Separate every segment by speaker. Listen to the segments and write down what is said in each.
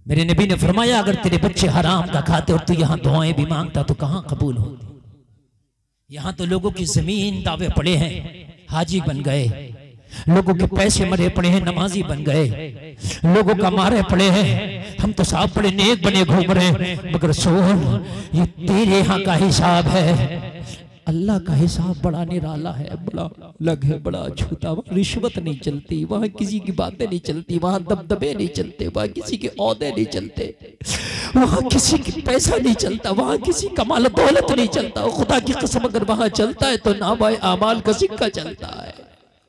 Speaker 1: मेरे नबी ने फरमाया अगर तेरे बच्चे हराम का खाते और तू यहाँ दुआएं भी मांगता तो कहाँ कबूल होती। यहाँ तो लोगों की जमीन दावे पड़े हैं, हाजी बन गए, लोगों के पैसे मरे पड़े हैं, नमाजी बन गए, लोगों का मारे पड़े हैं, हम तो साहब बड़े नेक बने घूम रहे हैं। मगर सुन, ये तेरे यहाँ का हिसाब है, अल्लाह का हिसाब बड़ा निराला है, बड़ा अलग है, बड़ा छूता। वहाँ रिश्वत नहीं चलती, वहाँ किसी की बातें नहीं चलती, वहाँ दबदबे नहीं चलते, वहाँ किसी के औहदे नहीं चलते, वहाँ किसी की पैसा नहीं चलता, वहाँ किसी का माल दौलत नहीं चलता। खुदा की कसम अगर वहाँ चलता है तो नामाए आमाल का सिक्का चलता है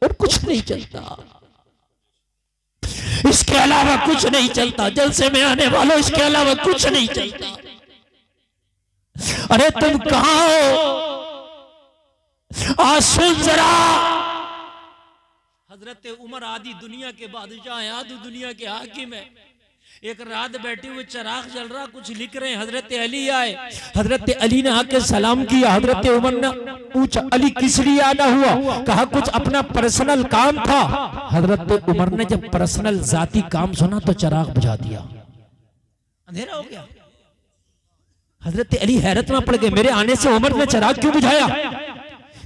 Speaker 1: और कुछ नहीं चलता, इसके अलावा कुछ नहीं चलता। जलसे में आने वालों, इसके अलावा कुछ नहीं चलता। अरे तुम कहां हो? आज सुन जरा, हजरत उमर आदि दुनिया के बादशाह हैं, आदि दुनिया के हाकिम है। एक रात बैठे हुए चिराग जल रहा, कुछ लिख रहे हैं। हजरत अली आए, हजरत अली ने आके सलाम किया। हजरत उमर ने पूछा अली किस लिए आना हुआ? कहा कुछ अपना पर्सनल काम था। हजरत उमर ने जब पर्सनल जाती काम सुना तो चिराग बुझा दिया, अंधेरा हो गया। हजरत अली हैरत में पड़ गए, मेरे आने से उमर ने चिराग क्यों बुझाया?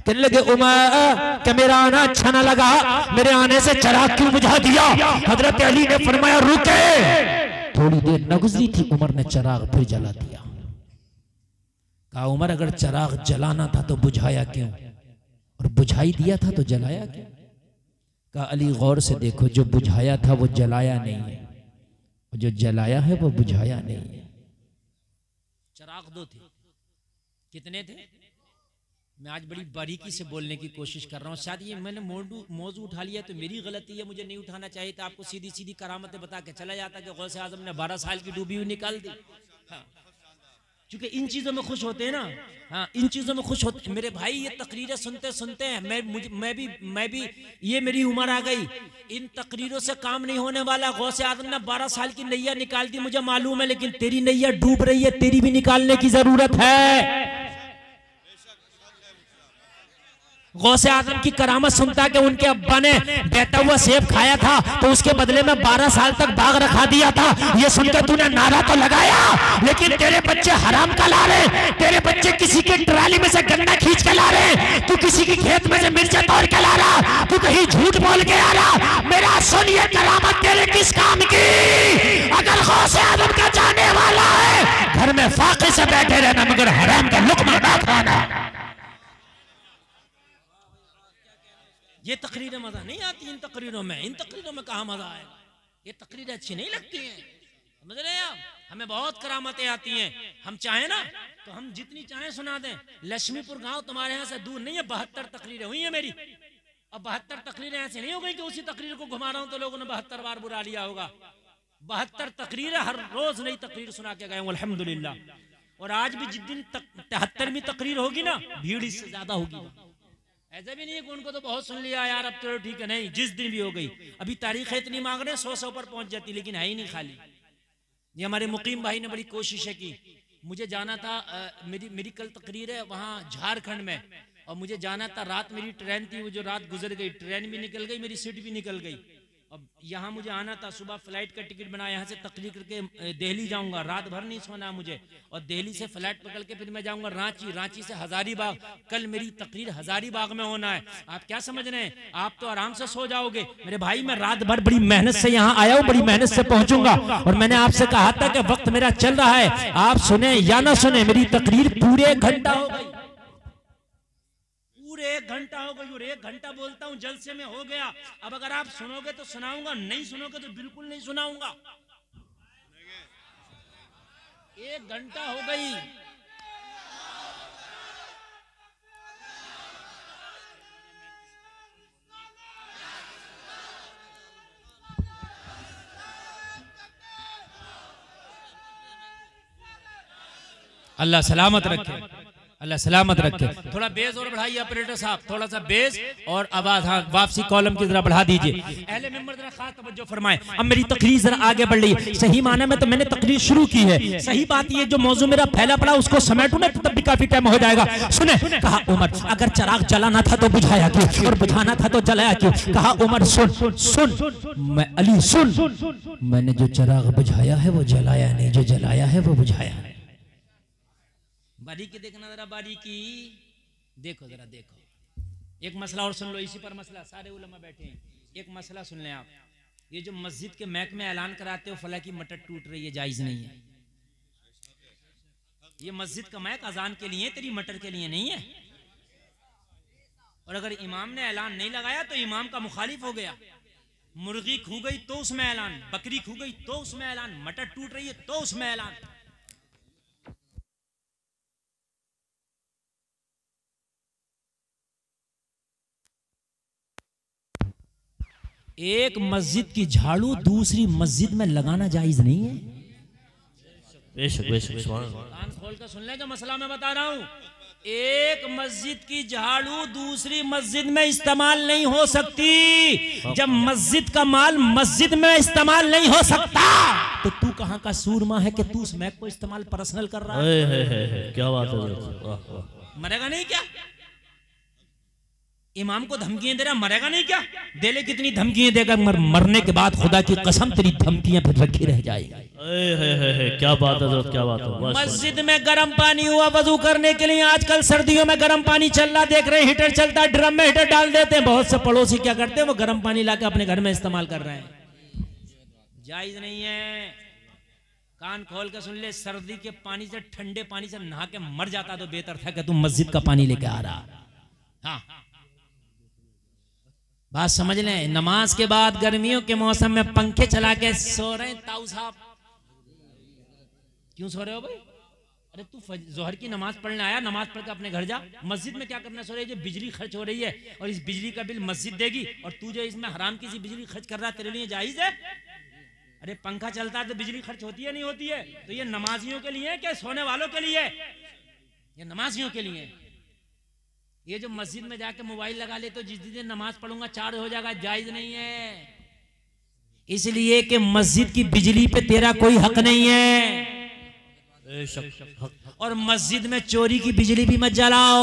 Speaker 1: कहने लगे उमर कि मेरा आना अच्छा ना लगा, मेरे आने से चिराग क्यों बुझा दिया? हजरत अली ने फरमाया रुके। थोड़ी देर न गुजरी थी, उमर ने चिराग फिर जला दिया। कहा उमर अगर चिराग जलाना था तो बुझाया क्यों, और बुझाई दिया था तो जलाया क्यों? कहा अली गौर से देखो, जो बुझाया था वो जलाया नहीं है, और जो जलाया है वो बुझाया नहीं है। चिराग दो थे, कितने थे? मैं आज बड़ी बारीकी से बोलने की कोशिश कर रहा हूँ। शायद ये मैंने मौजू उठा लिया तो मेरी गलती है, मुझे नहीं उठाना चाहिए था। आपको सीधी सीधी करामतें बता के चला जाता कि गौसे आजम ने 12 साल की डूबी हुई निकाल दी। हाँ, क्योंकि इन चीज़ों में खुश होते हैं ना। हाँ, इन चीज़ों में खुश होते मेरे भाई। ये तकरीरें सुनते सुनते हैं मैं भी ये मेरी उम्र आ गई, इन तकरीरों से काम नहीं होने वाला। गौसे आजम ने 12 साल की नैया निकाल दी, मुझे मालूम है, लेकिन तेरी नैया डूब रही है, तेरी भी निकालने की जरूरत है। गौसे आजम की करामत सुनता कि उनके अब्बा ने बहता हुआ सेब खाया था तो उसके बदले में 12 साल तक बाग रखा दिया था। ये सुनकर तूने नारा तो लगाया, लेकिन तेरे बच्चे हराम का ला रहे, तेरे बच्चे किसी की ट्राली में से गन्ना खींच के ला रहे, तू किसी की खेत में से मिर्चा तोड़ के ला रहा, तू कहीं झूठ बोल के आ रहा। मेरा सुन, ये करामत तेरे किस काम की? अगर गौसे आजम का जाने वाला है, घर में फाके से बैठे रहना, मगर हराम का लुक्मा ना खाना। ये तकरीरें मजा नहीं आती इन तकरीरों में। इन तकरीरों में कहाँ मजा आएगा? ये तकरीरें अच्छी नहीं लगती हैं, समझ रहे हैं आप? हमें बहुत करामतें आती हैं, हम चाहें ना तो हम जितनी चाहें सुना दें। लक्ष्मीपुर गांव तुम्हारे यहाँ से दूर नहीं है, 72 तकरीरें हुई हैं मेरी। अब 72 तकरीरें ऐसे नहीं हो गई कि उसी तकरीर को घुमा रहा हूं तो लोगों ने 72 बार बुरा लिया होगा। 72 तकरीरें, हर रोज नई तकरीर सुना के गए हूं अल्हम्दुलिल्लाह। और आज भी जिस दिन 73वीं तकरीर होगी ना, भीड़ इससे ज्यादा होगी। ऐसा भी नहीं है कि उनको तो बहुत सुन लिया यार, अब चलो ठीक है, नहीं, जिस दिन भी हो गई। अभी तारीखें इतनी मांग रहे हैं 100 पर पहुंच जाती, लेकिन है ही नहीं खाली। ये हमारे मुकीम भाई ने बड़ी कोशिश की। मुझे जाना था, मेरी कल तकरीर है वहाँ झारखंड में, और मुझे जाना था, रात मेरी ट्रेन थी, वो जो रात गुजर गई, ट्रेन भी निकल गई, मेरी सीट भी निकल गई। अब यहाँ मुझे आना था, सुबह फ्लाइट का टिकट बनाया, यहाँ से तकरीर करके दिल्ली जाऊंगा, रात भर नहीं सोना मुझे, और दिल्ली से फ्लाइट पकड़ के फिर मैं जाऊंगा रांची, रांची से हजारीबाग। कल मेरी तकरीर हजारीबाग में होना है। आप क्या समझ रहे हैं? आप तो आराम से सो जाओगे। मेरे भाई, मैं रात भर बड़ी मेहनत से यहाँ आया हूँ, बड़ी मेहनत से पहुंचूंगा। और मैंने आपसे कहा था कि वक्त मेरा चल रहा है, आप सुने या ना सुने, मेरी तकरीर पूरे 1 घंटा हो गई, पूरे 1 घंटा हो गई। और 1 घंटा बोलता हूँ, जलसे में हो गया। अब अगर आप सुनोगे तो सुनाऊंगा, नहीं सुनोगे तो बिल्कुल नहीं सुनाऊंगा। 1 घंटा हो गई। अल्लाह सलामत रखे। अल्लाह सलामत रखे। थोड़ा बेस और बढ़ाइए ऑपरेटर साहब, थोड़ा सा बेस और आवाज, हाँ वापसी कॉलम की जरा बढ़ा दीजिए। अहले मेंबर जरा खास तवज्जो फरमाएं। अब मेरी तकरीर जरा आगे बढ़ रही है। सही माने में तो मैंने तकरीर शुरू की है, सही बात ये जो मौजू मेरा फैला पड़ा उसको समेटू ना तब भी काफी टाइम हो जाएगा। सुने, कहा उमर अगर चिराग जलाना था तो बुझाया क्यों, और बुझाना था तो जलाया क्यों। कहा उमर सुन सुन, मैं अली सुन, मैंने जो चिराग बुझाया है वो जलाया नहीं, जो जलाया है वो बुझाया नहीं। बारीकी देखना जरा, बारीकी देखो जरा, देखो। एक मसला और सुन लो, इसी पर मसला, सारे उलमा बैठे हैं, एक मसला सुन लें आप। ये जो मस्जिद के महक में ऐलान कराते हो फला की मटर टूट रही है, जायज नहीं है। ये मस्जिद का महक अजान के लिए, तेरी मटर के लिए नहीं है। और अगर इमाम ने ऐलान नहीं लगाया तो इमाम का मुखालिफ हो गया। मुर्गी खू गई तो उसमें ऐलान, बकरी खू गई तो उसमें ऐलान, मटर टूट रही है तो उसमें ऐलान। एक मस्जिद की झाड़ू दूसरी मस्जिद में लगाना जायज नहीं है।
Speaker 2: बेशक बेशक,
Speaker 1: कान खोल कर सुन ले जो मसला मैं बता रहा हूँ। एक मस्जिद की झाड़ू दूसरी मस्जिद में इस्तेमाल नहीं हो सकती। जब मस्जिद का माल मस्जिद में इस्तेमाल नहीं हो सकता तो तू कहाँ का सूरमा है कि तू उस मैक को इस्तेमाल पर्सनल कर रहा है।
Speaker 2: क्या बात है,
Speaker 1: मरेगा नहीं क्या? इमाम को धमकियां दे रहा, मरेगा नहीं क्या? दे ले, कितनी धमकियां देगा, मरने के बाद खुदा की कसम तेरी धमकियां फिर रखी रह जाएगी।
Speaker 2: क्या बात है, क्या बात है।
Speaker 1: मस्जिद में गर्म पानी हुआ वजू करने के लिए, आजकल सर्दियों में गर्म पानी चल रहा, देख रहे हैं हीटर चलता है, ड्रम में हीटर डाल देते हैं। बहुत से पड़ोसी क्या करते हैं, वो गर्म पानी लाके अपने घर में इस्तेमाल कर रहे हैं। जायज नहीं है। कान खोल के सुन ले, सर्दी के पानी से, ठंडे पानी से नहा के मर जाता तो बेहतर था कि तुम मस्जिद का पानी लेके आ रहा। हाँ, बात समझ लें। नमाज के बाद गर्मियों के मौसम में पंखे चला के सो रहे हैं ताऊ साहब। क्यों सो रहे हो भाई? अरे तू जोहर की नमाज पढ़ने आया, नमाज पढ़ के अपने घर जा। मस्जिद में क्या करना सो रही है? जो बिजली खर्च हो रही है और इस बिजली का बिल मस्जिद देगी, और तू जो इसमें हराम की सी बिजली खर्च कर रहा है, तेरे लिए जायज है? अरे पंखा चलता है तो बिजली खर्च होती है नहीं होती है? तो ये नमाजियों के लिए क्या सोने वालों के लिए? ये नमाजियों के लिए। ये जो मस्जिद में जाके मोबाइल लगा ले तो जिस दिन नमाज पढ़ूंगा चार्ज हो जाएगा, जायज नहीं है। इसलिए कि मस्जिद की बिजली पे तेरा कोई हक नहीं है। और मस्जिद में चोरी की बिजली भी मत जलाओ।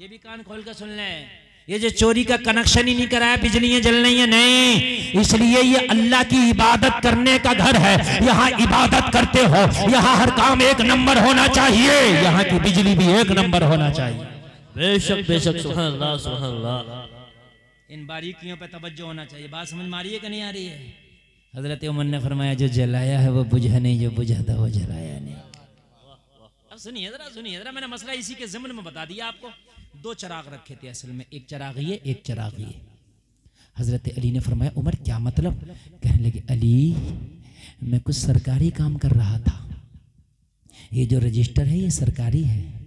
Speaker 1: ये भी कान खोल कर सुन लें। ये जो चोरी का कनेक्शन ही नहीं कराया, बिजलियां जल रही है, नहीं। इसलिए ये अल्लाह की इबादत करने का घर है। यहाँ इबादत करते हो, यहाँ हर काम एक नंबर होना चाहिए, यहाँ की बिजली भी एक नंबर होना चाहिए।
Speaker 2: बेशक बेशक, सुभान अल्लाह सुभान अल्लाह।
Speaker 1: इन बारीकियों पे तवज्जो होना चाहिए। बात समझ में आ रही है कि नहीं आ रही है? हजरत उमर ने फरमाया जो जलाया है वो बुझा नहीं, जो बुझा था वो जलाया नहीं। अब सुनिए जरा, सुनिए जरा, मैंने मसला इसी के ज़िम्न में बता दिया आपको। दो चिराग रखे थे असल में, एक चिराग ये, एक चिराग ये। हजरत अली ने फरमाया उमर क्या मतलब? कहने लगे अली मैं कुछ सरकारी काम कर रहा था, ये जो रजिस्टर है ये सरकारी है।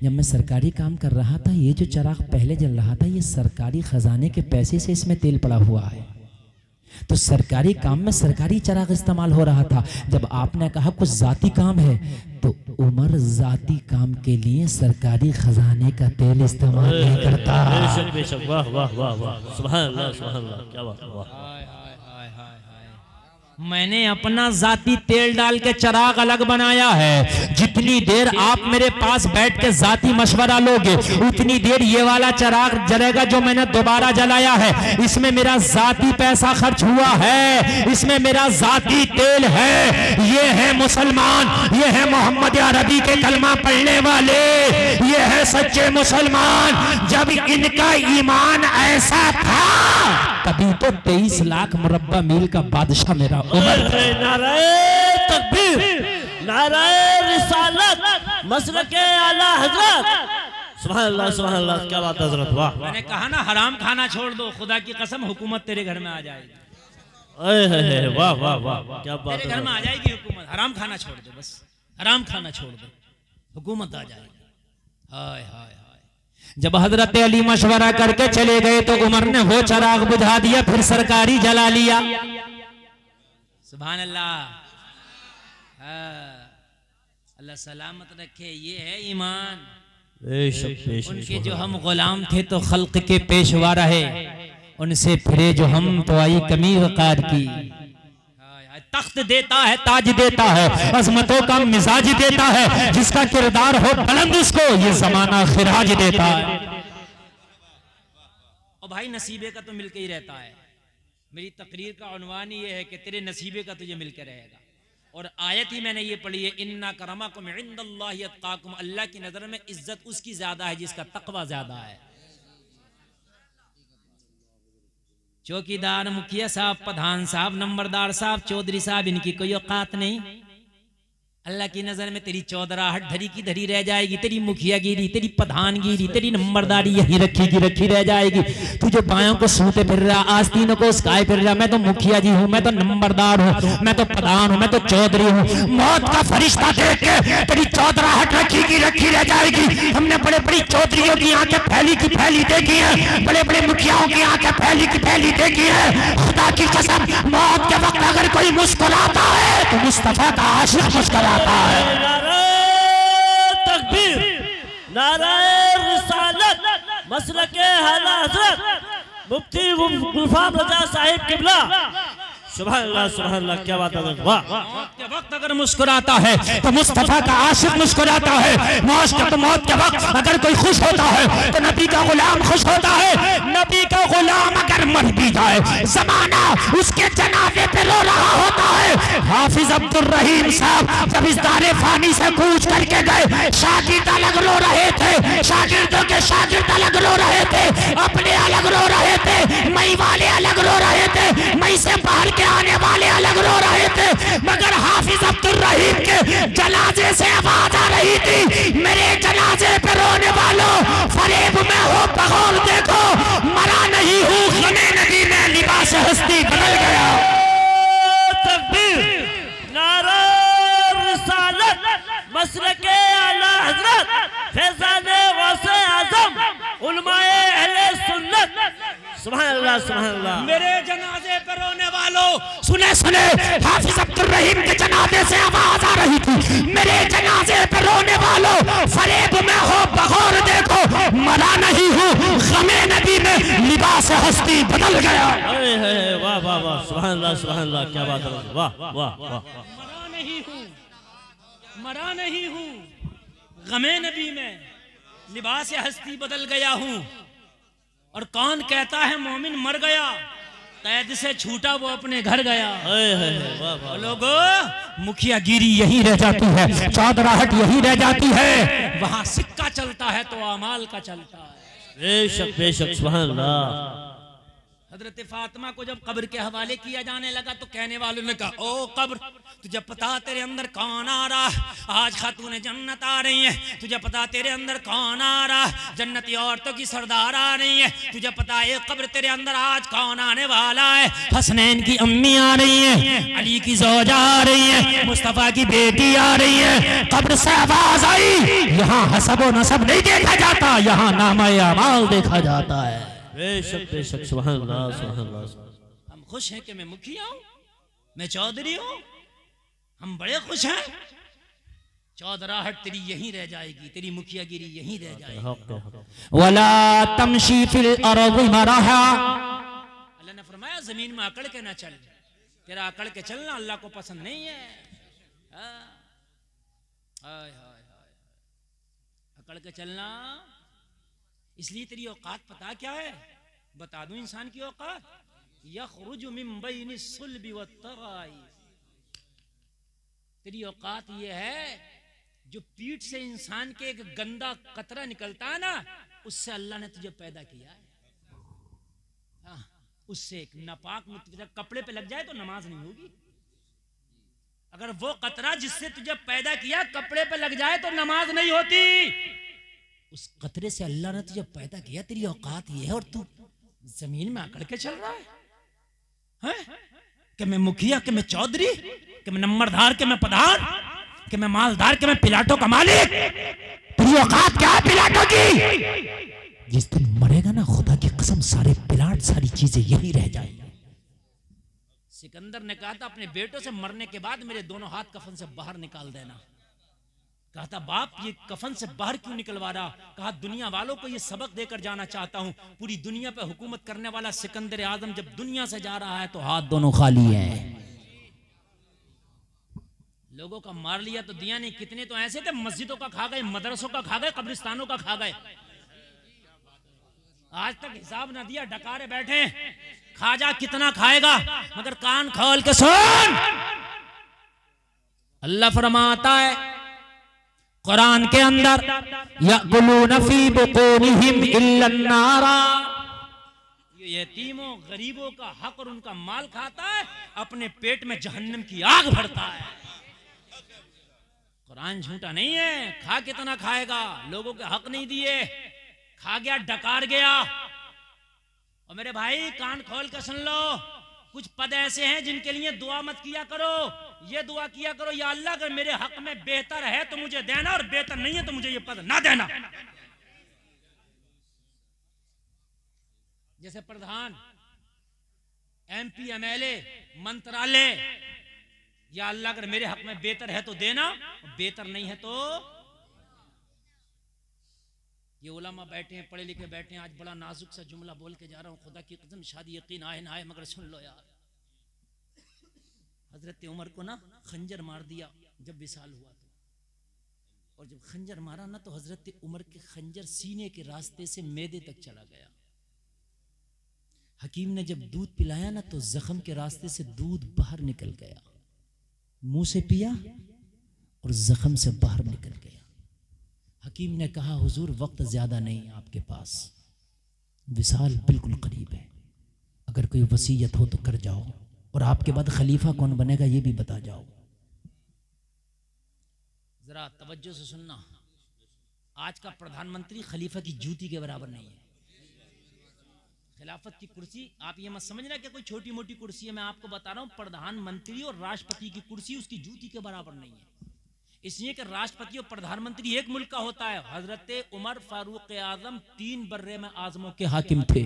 Speaker 1: जब मैं सरकारी काम कर रहा था, ये जो चिराग पहले जल रहा था ये सरकारी खजाने के पैसे से इसमें तेल पड़ा हुआ है, तो सरकारी काम में सरकारी चिराग इस्तेमाल हो रहा था। जब आपने कहा कुछ जाती काम है, तो उमर जाती काम के लिए सरकारी खजाने का तेल इस्तेमाल नहीं करता।
Speaker 2: बेशक बेशक, वाह वाह वाह वाह, सुभान अल्लाह सुभान अल्लाह, क्या बात है। मैंने अपना जाती तेल डाल के चिराग अलग बनाया है। जितनी देर आप मेरे पास बैठ के जाती मशवरा लोगे, उतनी देर ये वाला चिराग जलेगा जो मैंने दोबारा जलाया है। इसमें मेरा जाती पैसा खर्च हुआ है, इसमें मेरा जाती तेल है। ये है मुसलमान, ये है मोहम्मद अरबी के कलमा पढ़ने वाले, ये है सच्चे मुसलमान। जब इनका ईमान ऐसा था तभी तो 23 लाख मुरब्बा मील का बादशाह मेरा उमर। नाराए तकबीर, नाराए रिसालत, मसलके आला हजरत, सुभान अल्लाह सुभान अल्लाह, क्या बात हजरत, वाह।
Speaker 1: मैंने कहा ना हराम खाना छोड़ दो, खुदा की कसम हुकूमत तेरे घर में आ जाएगी।
Speaker 2: वाह वाह वाह, क्या बात है।
Speaker 1: तेरे घर में आ जाएगी हुकूमत। हराम खाना छोड़ दो, बस हराम खाना छोड़ दो, हुकूमत आ जाएगी। हाय हाय हाय। जब हजरत अली मशवरा करके चले गए तो उमर ने वो चिराग बुझा दिया, फिर सरकारी जला लिया। सुभान अल्लाह। अल्लाह सलामत रखे। ये है ईमान। उनके जो हम गुलाम थे तो खल्क के पेशवा रहे, उनसे फिरे जो हम तो आई कमी वकार की। तख्त देता है, ताज देता है, अजमतों का मिजाज देता है, जिसका किरदार हो बुलंद उसको ये जमाना खिराज देता है। और भाई नसीबे का तो मिलके ही रहता है। मेरी तकरीर का उन्वान ये है कि तेरे नसीबे का तुझे मिलके रहेगा। और आयत ही मैंने ये पढ़ी है, इन्ना करमाकुम इंदल्लाहि अत्काकुम, अल्लाह की नजर में इज्जत उसकी ज्यादा है जिसका तकवा ज्यादा है। चौकीदार, मुखिया साहब, प्रधान साहब, नंबरदार साहब, चौधरी साहब, इनकी कोई औकात नहीं। अल्लाह की नजर में तेरी चौधराहट धरी की धरी रह जाएगी, तेरी मुखियागिरी, तेरी प्रधानगिरी, तेरी नंबरदारी यही रखी की रखी रह जाएगी। तू जो बायों को सूते फिर रहा, आस्तीनों को उसकाए फिर रहा, मैं तो मुखिया जी हूँ, मैं तो नंबरदार हूँ, मैं तो प्रधान हूँ, मैं तो चौधरी हूँ। मौत का फरिश्ता देख के तेरी चौधराहट रखी की रखी रह जाएगी। हमने बड़े बड़ी चौधरियों की आंखें फैली की फैली देखी है, बड़े बड़े मुखियाओं की आंखें फैली की फैली देखी है। खुदा की कसम, मौत के वक्त अगर कोई मुस्कुराता है तो मुस्तफा का आशिक मुस्कुराता है।
Speaker 3: तकबीर, नाराए रिसालत, मसलके आला हज़रत मुफ्ती गुलफाम रजा साहिब किबला, सुभान अल्लाह सुभान अल्लाह, क्या बात है। वाह,
Speaker 1: मौत के वक्त अगर मुस्कुराता है तो मुस्तफा का आशिक मुस्कुराता है। मौत के वक्त अगर कोई खुश होता है तो नबी का गुलाम खुश होता है। नबी का गुलाम अगर मर भी जाए, जमाना उसके जनाजे पे रो रहा होता है। हाफिज अब्दुल रहीम साहब जब इस दारे फानी से कूच करके गए, शागिर्द अलग रो रहे थे, शागिर्दों के शागिर्द अलग रो रहे थे, अपने अलग रो रहे थे, मई वाले अलग रो रहे थे, मई से बाहर के आने वाले अलग रो रहे थे। मगर हाफिज अब्दुल रहीम के जनाजे से आवाज आ रही थी, मेरे जनाजे पे रोने वालों, फरेब में हो बगौर देखो, मरा नहीं हूँ, गमे नबी में लिबास हस्ती बदल गया।
Speaker 3: तकबीर, नारा रिसालत, मसलके आला हज़रत फैज़ाने गौसे आज़म, उलमाए अहले सुन्नत, सुभान अल्लाह सुभान अल्लाह।
Speaker 1: मेरे जनाजे पर रोने वालों, सुने सुने, हाफिज अब्दुल रहीम के जनाजे से आवाज आ रही थी, मेरे जनाजे पर रोने वालों, फरेब में हो बगौर देखो, मरा नहीं हूँ, गमे नबी में लिबास हस्ती बदल गया।
Speaker 3: वाह वाह वाह, सुभान अल्लाह सुभान अल्लाह, क्या बात है। वाह वाह वाह।
Speaker 1: मरा नहीं हूँ, मरा नहीं हूँ, गमे नबी में लिबास हस्ती बदल गया हूँ। और कौन कहता है मोमिन मर गया, कैद से छूटा वो अपने घर गया। लोगों, मुखियागिरी यही रह जाती है, चौधराहट यही रह जाती है, वहां सिक्का चलता है तो अमाल का चलता है।
Speaker 3: बेशक बेशक, सुभान अल्लाह।
Speaker 1: हजरत फातिमा को जब कब्र के हवाले किया जाने लगा तो कहने वालों ने कहा, ओ कब्र, तुझे पता तेरे अंदर कौन आ रहा, आज खातून जन्नत आ रही है, तुझे पता तेरे अंदर कौन आ रहा, जन्नती औरतों की सरदार आ रही है, तुझे पता है कब्र तेरे अंदर आज कौन आने वाला है। हसनैन की अम्मी आ रही है, अली की ज़ौजा आ रही है, मुस्तफा की बेटी आ रही है। कब्र से आवाज आई, यहाँ हसब व नसब नहीं देखा जाता, यहाँ नामा अमाल देखा जाता है।
Speaker 3: बेशक बेशक, सुभान अल्लाह सुभान अल्लाह।
Speaker 1: हम खुश हैं कि मैं मुखिया हूं, मैं चौधरी हूं, हम बड़े खुश हैं। चौधराहट तेरी यहीं रह जाएगी, तेरी मुखियागिरी यहीं रह जाएगी। वला तमशी फिल अर्ज़ि मरहा, अल्लाह ने फरमाया जमीन में अकड़ के ना चल, तेरा अकड़ के चलना अल्लाह को पसंद नहीं है। हाय हाय हाय, अकड़ के चलना। इसलिए तेरी औकात पता क्या है, बता दूं इंसान की औकात, यखरुजु मिन बैनि सुल्बि वत्तराई, तेरी औकात ये है जो पीठ से इंसान के एक गंदा कतरा निकलता है ना, उससे अल्लाह ने तुझे पैदा किया है। उससे एक नापाक कपड़े पे लग जाए तो नमाज नहीं होगी। अगर वो कतरा जिससे तुझे पैदा किया कपड़े पे लग जाए तो नमाज नहीं होती। उस कतरे से अल्लाह ने तुझे पैदा किया, तेरी औकात ये है, और तू जमीन में आकड़ के चल रहा है, कि मैं मुखिया, कि मैं चौधरी, कि मैं नंबरदार, कि मैं प्रधान, कि मैं मालदार, कि मैं पिलाटों का मालिक। तेरी औकात क्या है पिलाटों की? जिस दिन मरेगा ना, खुदा की कसम सारे पिलाट, सारी चीजें यही रह जाएंगी। सिकंदर ने कहा था अपने बेटों से, मरने के बाद मेरे दोनों हाथ कफन से बाहर निकाल देना। कहा था बाप ये कफन से बाहर क्यों निकलवा रहा? कहा दुनिया वालों को ये सबक देकर जाना चाहता हूं, पूरी दुनिया पे हुकूमत करने वाला सिकंदर आजम जब दुनिया से जा रहा है तो हाथ दोनों खाली हैं। लोगों का मार लिया तो दिया नहीं, कितने तो ऐसे थे मस्जिदों का खा गए, मदरसों का खा गए, कब्रिस्तानों का खा गए, आज तक हिसाब ना दिया, डकारे बैठे। खाजा कितना खाएगा, मगर कान खोल के सुन, अल्लाह फरमाता है कुरान के अंदर, यअकुलून फी बुतूनिहिम इल्ला अन्नारा, ये यतीमों गरीबों का हक और उनका माल खाता है, अपने पेट में जहन्नम की आग भरता है। कुरान झूठा नहीं है। खा कितना खाएगा, लोगों के हक नहीं दिए, खा गया, डकार गया। और मेरे भाई कान खोल कर सुन लो, कुछ पद ऐसे हैं जिनके लिए दुआ मत किया करो, ये दुआ किया करो, या अल्लाह अगर मेरे हक में बेहतर है तो मुझे देना, और बेहतर नहीं है तो मुझे ये पद ना देना। जैसे प्रधान, MP, MLA, मंत्रालय, या अल्लाह अगर मेरे हक में बेहतर है तो देना, बेहतर नहीं है तो। ये उलमा बैठे हैं, पढ़े लिखे बैठे हैं, आज बड़ा नाजुक सा जुमला बोल के जा रहा हूं, खुदा की कसम शादी यकीन आए ना आए मगर सुन लो यार। हजरत उमर को ना खंजर मार दिया जब विसाल हुआ तो, और जब खंजर मारा ना तो हजरत उमर के खंजर सीने के रास्ते से मैदे तक चला गया। हकीम ने जब दूध पिलाया ना तो जख्म के रास्ते से दूध बाहर निकल गया, मुंह से पिया और जख्म से बाहर निकल गया। हकीम ने कहा हुजूर वक्त ज्यादा नहीं है आपके पास, विसाल बिल्कुल करीब है, अगर कोई वसीयत हो तो कर जाओ, और आपके बाद खलीफा कौन बनेगा ये भी बता जाओ। जरा तवज्जो से सुनना, आज का प्रधानमंत्री खलीफा की जूती के बराबर नहीं है। खिलाफत की कुर्सी आप ये मत समझना कि कोई छोटी मोटी कुर्सी है, मैं आपको बता रहा हूं प्रधानमंत्री और राष्ट्रपति की कुर्सी उसकी जूती के बराबर नहीं है, इसलिए कि राष्ट्रपति और प्रधानमंत्री एक मुल्क का होता है। हजरत उमर फारूक आजम 3 बर्रे में आजमों के हाकिम थे।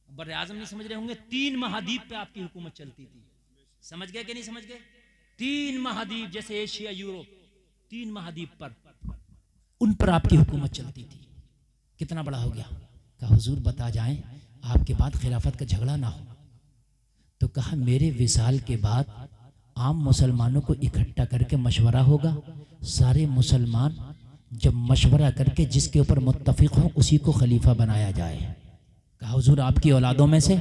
Speaker 1: बर्रे आजम नहीं समझ रहे होंगे, 3 महाद्वीप पे आपकी हुकूमत चलती थी, समझ गए कि नहीं समझ गए? 3 महाद्वीप, जैसे एशिया, यूरोप, 3 महाद्वीप पर उन पर आपकी हुकूमत चलती थी। कितना बड़ा हो गया? कहा हुजूर बता जाएं आपके बाद खिलाफत का झगड़ा ना हो। तो कहा मेरे विसाल के बाद आम मुसलमानों को इकट्ठा करके मशवरा होगा, सारे मुसलमान जब मशवरा करके जिसके ऊपर मुत्तफिक हो उसी को खलीफा बनाया जाए। कहा हुजूर आपकी औलादों में से?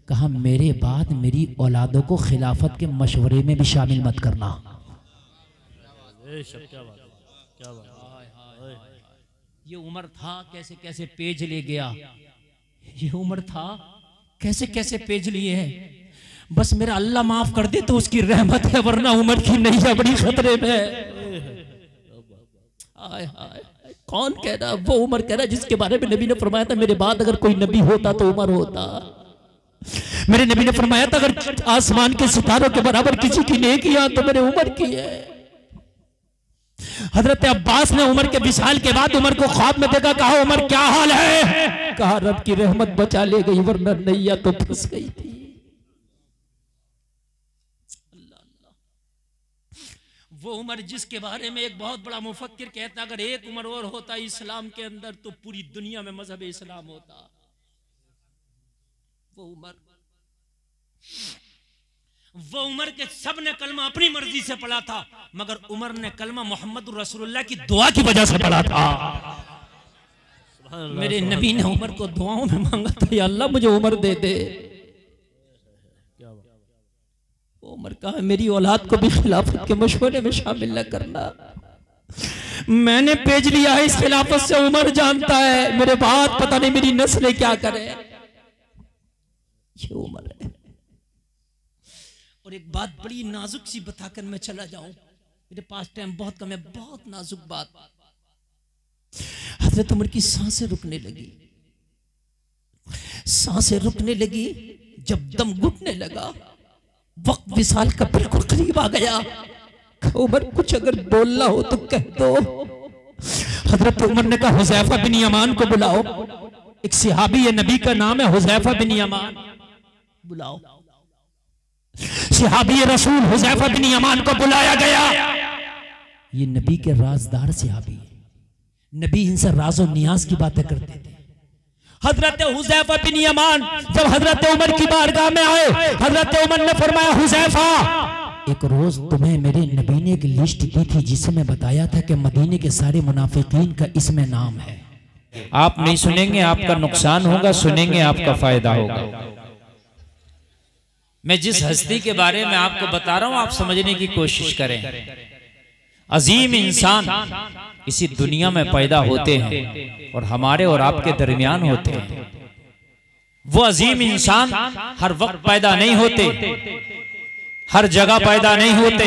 Speaker 1: कहा मेरे बाद मेरी औलादों को खिलाफत के मशवरे में भी शामिल मत करना। ये उमर था कैसे कैसे पेज ले गया, ये उमर था कैसे कैसे पेज लिए हैं। बस मेरा अल्लाह माफ कर दे तो उसकी रहमत है, वरना उमर की नैया बड़ी खतरे में है। हाय हाय, कौन कह रहा? वो उमर कह रहा जिसके बारे में नबी ने फरमाया था मेरे बाद अगर कोई नबी होता तो उमर होता। मेरे नबी ने फरमाया था अगर आसमान के सितारों के बराबर किसी की नेकियां तो मेरे उमर की है। हजरत अब्बास ने उमर के विसाल के बाद उमर को ख्वाब में देखा, कहा उमर क्या हाल है? कहा रब की रहमत बचा ले गई वरना नैया तो फंस गई थी। वो उमर जिसके बारे में एक बहुत बड़ा मुफक्किर कहता अगर एक उमर और होता इस्लाम के अंदर तो पूरी दुनिया में मजहब इस्लाम होता। वो उमर के सब ने कलमा अपनी मर्जी से पढ़ा था, मगर उमर ने कलमा मोहम्मद रसूलुल्लाह की दुआ की वजह से पढ़ा था। मेरे नबी ने उमर को दुआओं में मांगा था, या अल्लाह मुझे उमर दे दे। उमर कहा मेरी औलाद को भी खिलाफत के मशवरे में शामिल न करना, मैंने भेज लिया है इस खिलाफत से, उमर जानता है मेरे बाद पता नहीं मेरी नस्लें क्या करे। ये उमर है। और एक बात बड़ी नाजुक सी बताकर मैं चला जाऊं, मेरे पास टाइम बहुत कम है, बहुत नाजुक बात। हजरत उमर की सांसें रुकने लगी, सांसें रुकने लगी। जब दम घुटने लगा, वक्त विसाल का बिल्कुल करीब आ गया। उमर कुछ अगर बोलना हो तो कह दो। हजरत उमर ने कहा हुज़ैफा बिन यमान को बुलाओ। एक सहाबी है, नबी का नाम है हुज़ैफा बिन यमान, बुलाओ।
Speaker 2: सहाबी रसूल हुज़ैफा बिन यमान को बुलाया गया। ये नबी के राजदार सहाबी है, नबी इनसे राज़ो नियाज की बातें करते थे। हजरत हुज़ैफा बिन यमान जब हजरत उमर की बारगाह में आए, हजरत उमर ने फरमाया, हुज़ैफा, एक रोज तुम्हें मेरे नबी ने एक लिस्ट दी थी जिसमें बताया था कि मदीने के सारे मुनाफिकीन का इसमें नाम है।
Speaker 1: आप नहीं सुनेंगे आपका नुकसान होगा, सुनेंगे आपका फायदा होगा। मैं जिस हस्ती के बारे में आपको बता रहा हूं आप समझने की कोशिश करें। अजीम इंसान इसी दुनिया में पैदा होते हैं और हमारे और आपके दरमियान होते हैं। वो अजीम इंसान हर वक्त पैदा नहीं होते, हर जगह पैदा नहीं होते।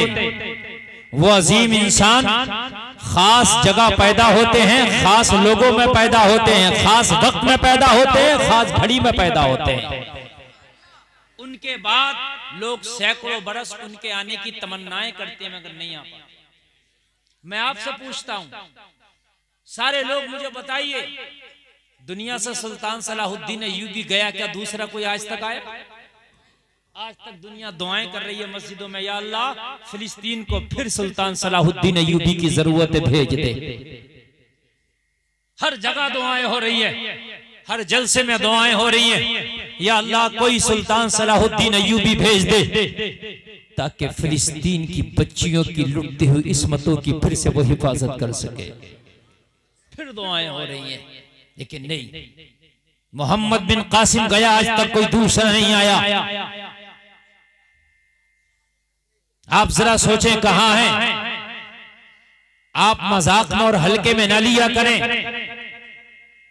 Speaker 1: वो अजीम इंसान खास जगह पैदा होते हैं, खास लोगों में पैदा होते हैं, खास वक्त में पैदा होते हैं, खास घड़ी में पैदा होते हैं। उनके बाद लोग सैकड़ों बरस उनके आने की तमन्नाएं करते हैं मगर नहीं आ पाते। मैं आपसे पूछता हूं, सारे लोग मुझे बताइए, दुनिया से सुल्तान सलाहुद्दीन अय्यूबी गया क्या दूसरा कोई आज तक आया? आज तक दुनिया दुआएं कर रही है मस्जिदों में, या अल्लाह फिलिस्तीन को फिर सुल्तान सलाहुद्दीन अय्यूबी की जरूरत भेज दे। हर जगह दुआएं हो रही है, हर जलसे में दुआएं हो रही हैं, या अल्लाह कोई सुल्तान सलाहुद्दीन अय्यूबी भेज दे ताकि फिलिस्तीन की बच्चियों की लुटती हुई इस्मतों की फिर से वो हिफाजत कर सके। फिर दुआएं हो रही हैं, लेकिन नहीं, मोहम्मद बिन कासिम गया, आज तक कोई दूसरा नहीं आया। आप जरा सोचें कहां हैं। आप मजाक में और हल्के में न लिया करें।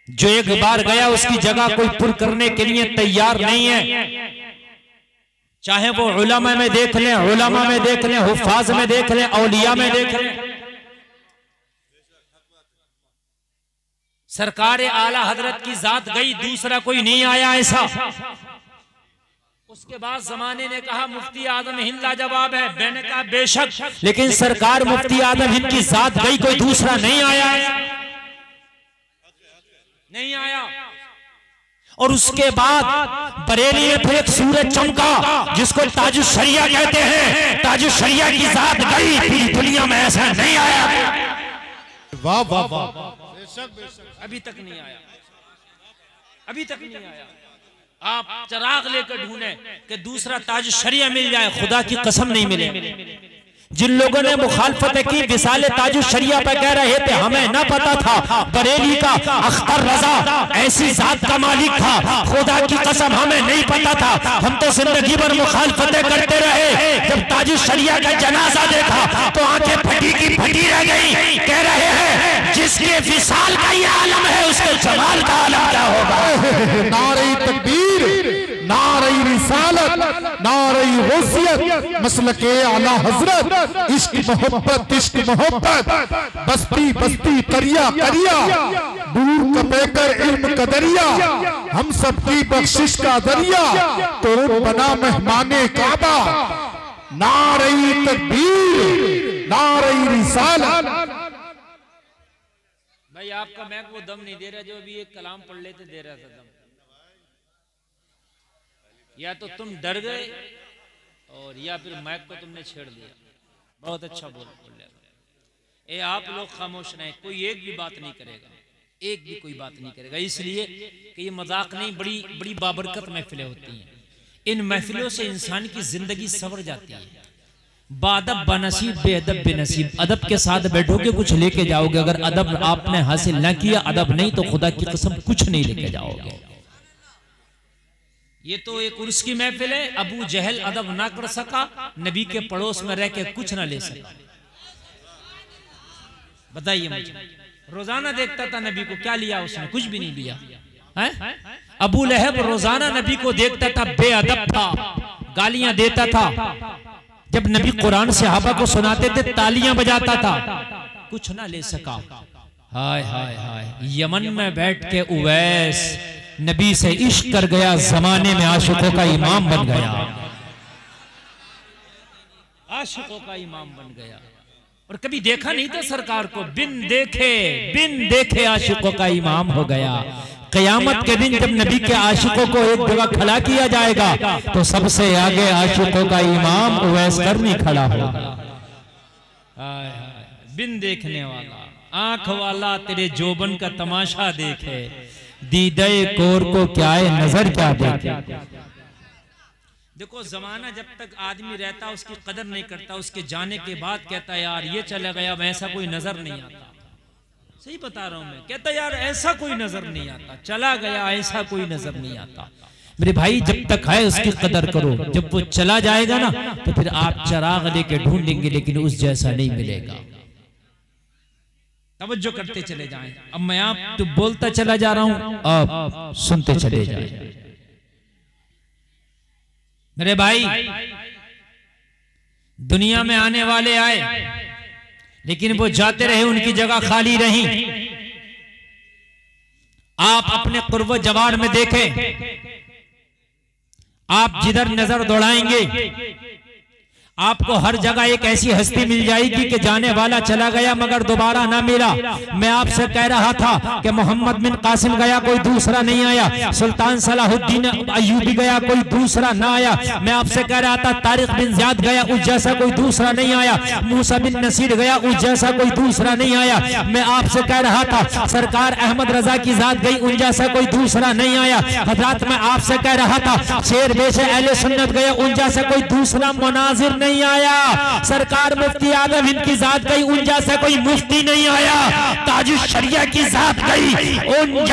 Speaker 1: जो एक बार गया उसकी जगह कोई पुर करने के लिए तैयार नहीं है। चाहे वो उलमा में देख लें, उलमा में देख लें, हुफ्फाज में देख लें, औलिया में देख लें। सरकार आला हजरत की जात गई, दूसरा कोई नहीं आया ऐसा। उसके बाद जमाने ने कहा मुफ्ती आजम हिंद लाजवाब है, मैंने कहा बेशक, लेकिन सरकार मुफ्ती आजम हिंद की जात गई, कोई दूसरा नहीं आया, नहीं आया। और उसके बाद बरेली में फिर एक सूरज चमका जिसको ताजुश शरिया कहते हैं। ताजुश शरिया की जात गई, पूरी दुनिया में ऐसा नहीं आया।
Speaker 4: वाह वाह वाह,
Speaker 1: अभी तक नहीं आया, अभी तक नहीं आया। आप चिराग लेकर ढूंढे कि दूसरा ताज शरिया मिल जाए, खुदा की कसम नहीं मिले।
Speaker 2: जिन लोगों ने मुखालफत की विसाले ताजुश शरिया पर कह रहे थे, हमें न पता था बरेली का अख्तर रजा ऐसी जात का मालिक था, खुदा की कसम हमें नहीं पता था। हम तो जिंदगी भर मुखालफतें करते रहे। जब ताजुश शरिया का जनाजा देखा तो आंखें फटी की फटी रह गई। कह रहे हैं जिसके विसाल का ये आलम है उसके जमाल का आलम क्या होगा।
Speaker 4: नारे तकबीर, नारे रिसालत, नारे गौसियत, मसलके आला हजरत, इश्क मोहब्बत, इश्क मोहब्बत, बस्ती बस्ती करिया करिया, दूर कपेकर इल्म का दरिया, हम सब की बख्शिश का दरिया, तो बना मेहमाने काबा। नारे तकबीर, नारे रिसालत।
Speaker 1: भाई आपका मैक वो दम नहीं दे रहा जो अभी एक कलाम पढ़ लेते दे रहा था दम। या तो तुम डर गए और या फिर मैक को तुमने छेड़ दिया। बहुत अच्छा बोल लिया। ये आप लोग खामोश रहें, कोई एक भी बात नहीं करेगा, एक भी कोई बात नहीं करेगा, इसलिए कि ये मजाक नहीं, बड़ी बड़ी बाबरकत महफिलें होती हैं। इन महफिलों से इंसान की जिंदगी संवर जाती है। बादब बनसीब, बेअदब बेनसीब। अदब के साथ बैठोगे कुछ लेके जाओगे, अगर अदब आपने हासिल ना किया, अदब नहीं तो खुदा की कसम कुछ नहीं लेके जाओगे। ये तो एक उर्स की महफिल है। अबू जहल अदब ना कर सका, नबी के पड़ोस में रह के कुछ ना ले सका। बताइए मुझे, रोजाना देखता था नबी को, क्या लिया उसने? कुछ भी नहीं लिया है? अबू लहब रोजाना नबी को देखता था, बेअदब था, गालियां देता था। जब नबी कुरान सहाबा को सुनाते थे तालियां बजाता था, कुछ ना ले सका। हाय हाय हाय, यमन में बैठ के उवैस नबी से इश्क कर गया, जमाने में आशिकों का इमाम बन गया, आशिकों का इमाम बन गया।
Speaker 2: और कभी देखा नहीं था सरकार को। बिन देखे आशिकों का इमाम हो गया। क़यामत के दिन जब नबी के आशिकों को एक जगह खड़ा किया जाएगा तो सबसे आगे आशिकों का इमाम उवैस करनी खड़ा होगा। बिन देखने वाला, आंख वाला तेरे जोबन का तमाशा देखे, दीदे कोर को क्या है नजर क्या देखे। देखो जमाना जब तक आदमी रहता उसकी कदर नहीं करता, उसके जाने के बाद कहता यार ये चला गया, ऐसा कोई नजर नहीं आता। सही बता रहा हूं मैं, कहता यार ऐसा कोई नजर नहीं आता, चला गया ऐसा कोई नजर नहीं आता। मेरे भाई जब तक है उसकी कदर करो, जब वो चला जाएगा ना तो फिर आप चिराग लेके ढूंढेंगे लेकिन उस जैसा नहीं मिलेगा। तवज्जो करते चले जाएं। अब मैं आप तो बोलता चला जा रहा हूं, आप सुनते चले जाएं। मेरे भाई दुनिया में आने वाले आए लेकिन वो जाते रहे, उनकी जगह खाली रही। आप अपने कुर्ब जवार में देखें, आप जिधर नजर दौड़ाएंगे आपको हर जगह एक ऐसी हस्ती मिल जाएगी कि जाने वाला चला गया मगर दोबारा ना मिला। मैं आपसे कह रहा था कि मोहम्मद बिन कासिम गया कोई दूसरा नहीं आया, सुल्तान सलाहुद्दीन अय्यूबी गया कोई दूसरा ना आया। मैं आपसे कह रहा था तारिक बिन ज़ियाद गया उस जैसा कोई दूसरा नहीं आया, मूसा बिन नसीर गया उस जैसा कोई दूसरा नहीं आया। मैं आपसे कह रहा था सरकार अहमद रजा की जात गई उन जैसा कोई दूसरा नहीं आया। हजरत मैं आपसे कह रहा था शेर बेशे अहले सुन्नत गए उन जैसा कोई दूसरा मुनाजिर नहीं आया। सरकार मुफ्ती आजम हिंद की जात गई उन जैसा कोई मुफ्ती नहीं आया। ताजुश शरिया की जात गई उन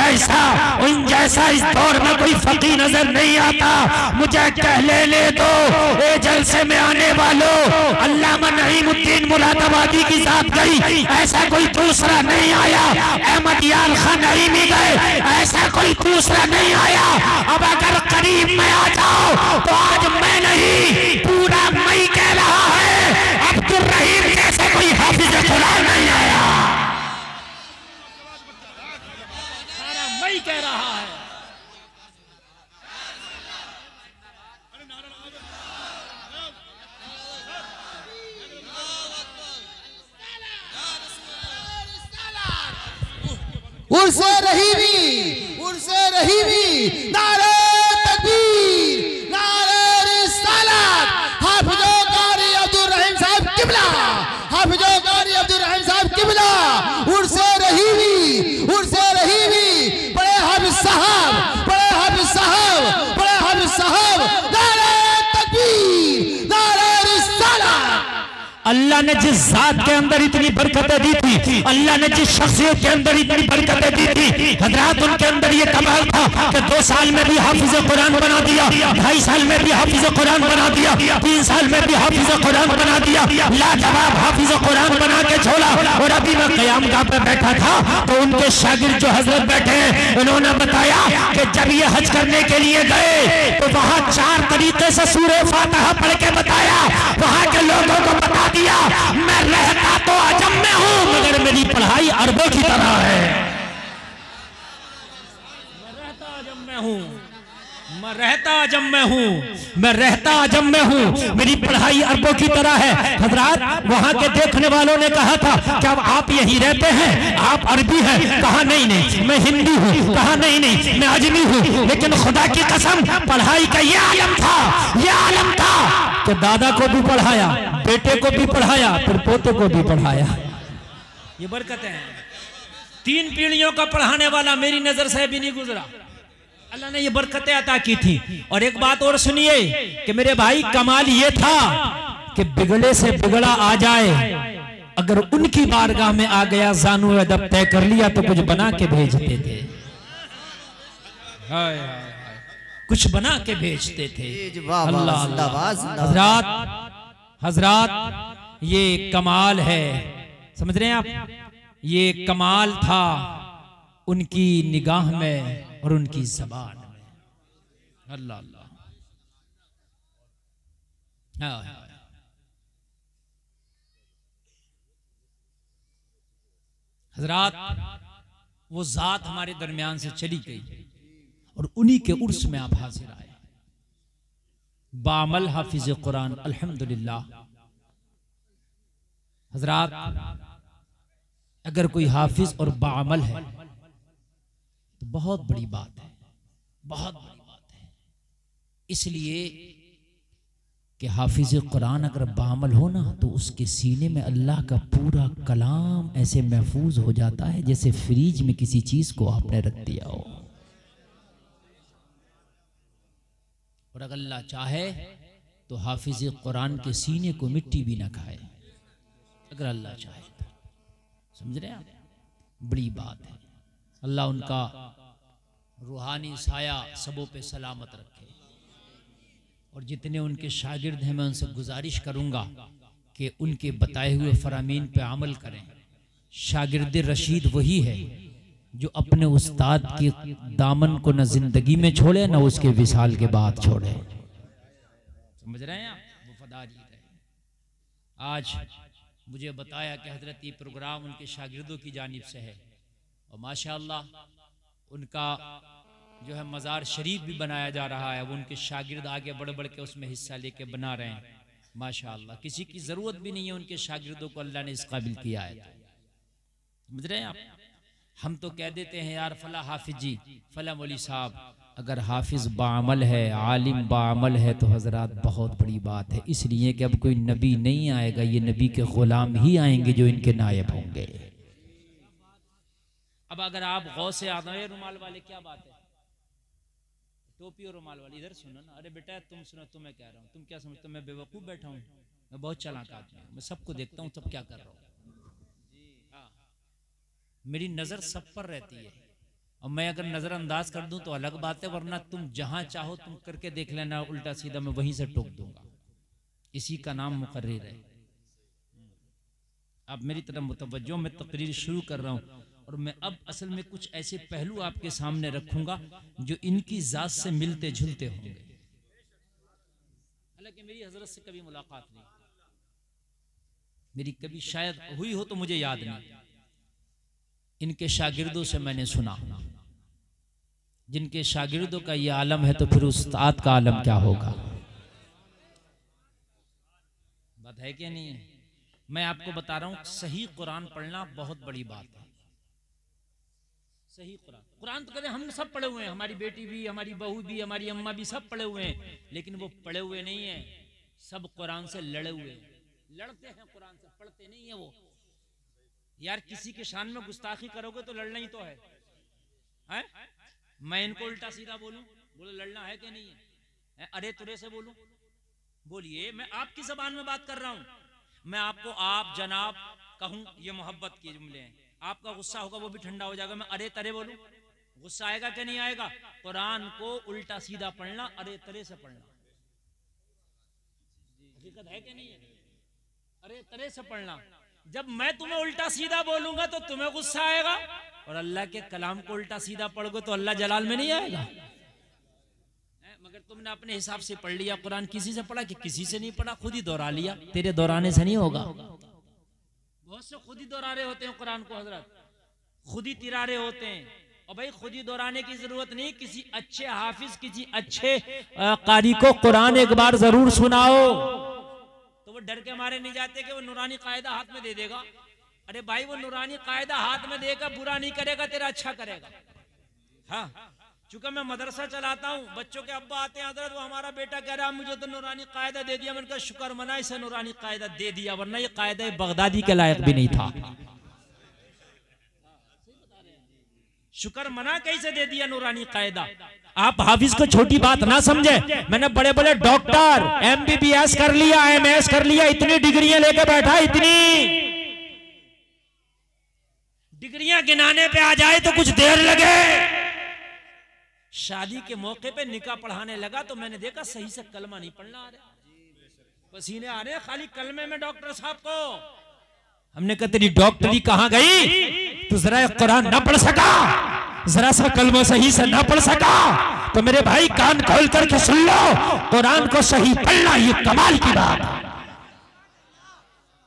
Speaker 2: जैसा इस दौर में कोई फकीह नजर नहीं आता। मुझे कह ले दो ए जलसे में आने वालों, अल्लामा नईमुद्दीन मुरादाबादी की जात गई ऐसा कोई दूसरा नहीं आया। अहमद यार खान नईमी गए ऐसा कोई दूसरा नहीं आया। अब अगर करीब में आ जाओ तो आज मैं नहीं पूरा मई कह रहा है, अब्दुल रहीम जैसे कोई हाफिज कुरान नहीं आया।
Speaker 1: सारा मई कह रहा है।
Speaker 5: उर्से रही भी नारे तकबीर, नारे रिसालत, हाफिजो कारी अब्दुल रहीम साहब किबला, हाफिजो कारी अब्दुल रहीम साहब किबला। उर्से रही भी बड़े हाफिज साहब, बड़े हाफिज साहब, बड़े हाफिज साहब, नारे तकबीर, नारे रिसालत।
Speaker 2: अल्लाह ने जिस जात के अंदर इतनी बरकतें दी थी, अल्लाह ने जिस शख्सियत के अंदर इतनी बरकतें दी थी, हजरात उनके अंदर ये कमाल था कि 2 साल में भी हाफिज कुरान बना दिया, 2.5 साल में भी हाफिज कुरान बना दिया, 3 साल में भी हाफिज कुरान बना दिया, लाजवाब हाफिज कुरान बना के छोड़ा। और अभी मैं क़यामगाह पे बैठा था तो उनके शागिर्द जो हजरत बैठे हैं उन्होंने बताया कि जब ये हज करने के लिए गए तो वहां 4 तरीके से सूरे फातिहा पढ़ के बताया, वहां के लोगों को बता दिया मैं रहता तो अजम में हूं मगर मेरी पढ़ाई अरबों की तरह है।
Speaker 1: मैं रहता अजम में हूँ,
Speaker 2: मेरी पढ़ाई अरबों की तरह है। हजरात वहां के देखने वालों ने कहा था क्या आप यही रहते हैं, आप अरबी हैं? कहा नहीं मैं हिंदी हूँ। कहा नहीं मैं अजमी हूँ। लेकिन खुदा की कसम पढ़ाई का ये आलम था कि दादा को भी पढ़ाया, बेटे को भी पढ़ाया, फिर पोते को भी पढ़ाया।
Speaker 1: ये बरकतें हैं। 3 पीढ़ियों का पढ़ाने वाला मेरी नजर से भी नहीं गुजरा। अल्लाह ने ये बरकतें अता की थी। और एक बात और सुनिए कि मेरे भाई कमाल ये था कि बिगड़े से बिगड़ा आ जाए, अगर उनकी बारगाह में आ गया जानू अदब तय कर लिया तो कुछ बना के भेजते थे। कुछ बना के भेजते थे। अल्लाह हजरात ये कमाल है, समझ रहे हैं आप? ये कमाल था उनकी निगाह में और उनकी ज़बान में। अल्लाह हजरात वो जात हमारे दरमियान से चली गई और उन्हीं के उर्स में आप हाजिर आए। बामल हाफिज कुरान अल्हम्दुलिल्लाह हजरात, अगर कोई हाफिज और बाअमल है तो बहुत बड़ी बात है, बहुत बड़ी बात है। इसलिए कि हाफिज कुरान अगर बाअमल हो ना तो उसके सीने में अल्लाह का पूरा कलाम ऐसे महफूज हो जाता है जैसे फ्रिज में किसी चीज को आपने रख दिया हो। और अगर अल्लाह चाहे तो हाफिज कुरान के सीने को मिट्टी भी ना खाए, अगर अल्लाह चाहे तो। समझ रहे हैं आप? बड़ी बात है। अल्लाह उनका रूहानी साया सबों पे सलामत रखे। और जितने उनके शागिर्द हैं मैं उनसे गुजारिश करूंगा कि उनके बताए हुए फरामीन पे अमल करें। शागिर्द रशीद वही है जो अपने उस्ताद के दामन को न जिंदगी में छोड़े न उसके विसाल के बाद छोड़े। समझ रहे हैं आप? वफादारी रहे। आज मुझे बताया कि हजरत ये प्रोग्राम उनके शागिर्दों की जानिब से है और माशाअल्लाह उनका जो है मज़ार शरीफ भी बनाया जा रहा है। वो उनके शागिर्द आगे बढ़ बढ़ के उसमें हिस्सा लेके बना रहे हैं माशाअल्लाह। किसी की ज़रूरत भी नहीं है, उनके शागिर्दों को अल्लाह ने इस काबिल किया है। समझ रहे हैं आप? हम तो कह देते हैं यार फला हाफिज जी, फला मौली साहब। अगर हाफिज बाअमल है, आलिम बाअमल है तो हजरात बहुत बड़ी बात है। इसलिए कि अब कोई नबी नहीं आएगा, ये नबी के गुलाम ही आएंगे जो इनके नायब होंगे। अब अगर आप गौसे आदम, रुमाल वाले क्या बात है, टोपी और रुमाल वाले इधर सुनो ना। अरे बेटा तुम सुनो, तो मैं कह रहा हूँ, तुम क्या समझते हो मैं बेवकूफ बैठा हूँ? मैं बहुत चालाक आदमी हूँ, मैं सबको देखता हूँ तब क्या कर रहा हूँ। मेरी नजर सब पर रहती है और मैं अगर नजरअंदाज कर दूं तो अलग बात है, वरना तुम जहां चाहो तुम करके देख लेना, उल्टा सीधा मैं वहीं से टोक दूंगा। इसी का नाम मुकर्रिर है। अब मेरी तरफ मुतवज्जो, मैं तकरीर शुरू कर रहा हूं और मैं अब असल में कुछ ऐसे पहलू आपके सामने रखूंगा जो इनकी जात से मिलते जुलते होंगे। हालांकि मेरी हजरत से कभी मुलाकात नहीं, मेरी कभी शायद हुई हो तो मुझे याद नहीं। इनके शागिर्दों से मैंने सुना। जिनके शागिर्दों का ये आलम है तो फिर उस्ताद का आलम क्या होगा? बात है क्या नहीं है? मैं आपको बता रहा हूं, सही कुरान पढ़ना बहुत बड़ी बात है। सही कुरान तो कहते हम सब पढ़े हुए हैं, हमारी बेटी भी, हमारी बहू भी, हमारी अम्मा भी, सब पढ़े हुए हैं, लेकिन वो पढ़े हुए नहीं है, सब कुरान से लड़े हुए हैं। लड़ते हैं कुरान से, पढ़ते नहीं है वो। यार किसी के शान में गुस्ताखी करोगे तो लड़ना ही तो है, है? मैं इनको उल्टा सीधा बोलूं, बोलो लड़ना है कि नहीं है? अरे तुरे से बोलूं, बोलिए। मैं आपकी जबान में बात कर रहा हूं। मैं आपको आप जनाब कहूं, ये मोहब्बत के जुमले हैं। आपका गुस्सा होगा वो भी ठंडा हो जाएगा। मैं अरे तरे बोलूं, गुस्सा आएगा कि नहीं आएगा? कुरान को उल्टा सीधा पढ़ना, अरे तरे से पढ़ना, हकीकत है कि नहीं है? अरे तरे से पढ़ना। जब मैं तुम्हें उल्टा सीधा बोलूंगा तो तुम्हें गुस्सा आएगा, और अल्लाह के कलाम को उल्टा सीधा पढ़ोगे तो अल्लाह जलाल में नहीं आएगा। मगर तुमने अपने हिसाब से पढ़ लिया कुरान। किसी से पढ़ा कि किसी से नहीं पढ़ा, खुद ही दोहरा लिया। तेरे दोहराने से नहीं होगा। बहुत से खुद ही दोहरारे होते हैं कुरान को हजरत, खुद ही तिरारे होते हैं। और भाई खुद ही दोहराने की जरूरत नहीं, किसी अच्छे हाफिज, किसी अच्छे कारी को कुरान एक बार जरूर सुनाओ तो वो डर के मारे नहीं जाते कि वो नूरानी कायदा हाथ में दे देगा। अरे भाई वो नूरानी कायदा हाथ में देकर बुरा नहीं करेगा, तेरा अच्छा करेगा। हाँ, चूंकि मैं मदरसा चलाता हूँ, बच्चों के अब्बा आते हैं हजरत, वो हमारा बेटा कह रहा है मुझे तो नूरानी कायदा दे दिया। मैंने कहा शुक्र मना इसे नूरानी कायदा दे दिया, वरना ये कायदा बगदादी के लायक भी नहीं था। शुक्र मना कैसे दे दिया नूरानी कायदा।
Speaker 2: आप हाफिज को छोटी बात ना समझे। मैंने बड़े बड़े डॉक्टर, MBBS कर लिया, MS कर लिया, इतनी डिग्रियां लेके बैठा, इतनी
Speaker 1: डिग्रियां गिनाने पे आ जाए तो कुछ देर लगे। शादी के मौके पे निकाह पढ़ाने लगा तो मैंने देखा सही से कलमा नहीं पढ़ना आ रहा, पसीने आ रहे खाली कलमे में डॉक्टर साहब को।
Speaker 2: हमने कहा तेरी डॉक्टरी कहां गई? तू जरा कुरान ना पढ़ सका, जरा सा कलमा सही से ना पढ़ सका तो मेरे भाई कान खोल करके सुन लो, कुरान को सही पढ़ना ये कमाल की बात है।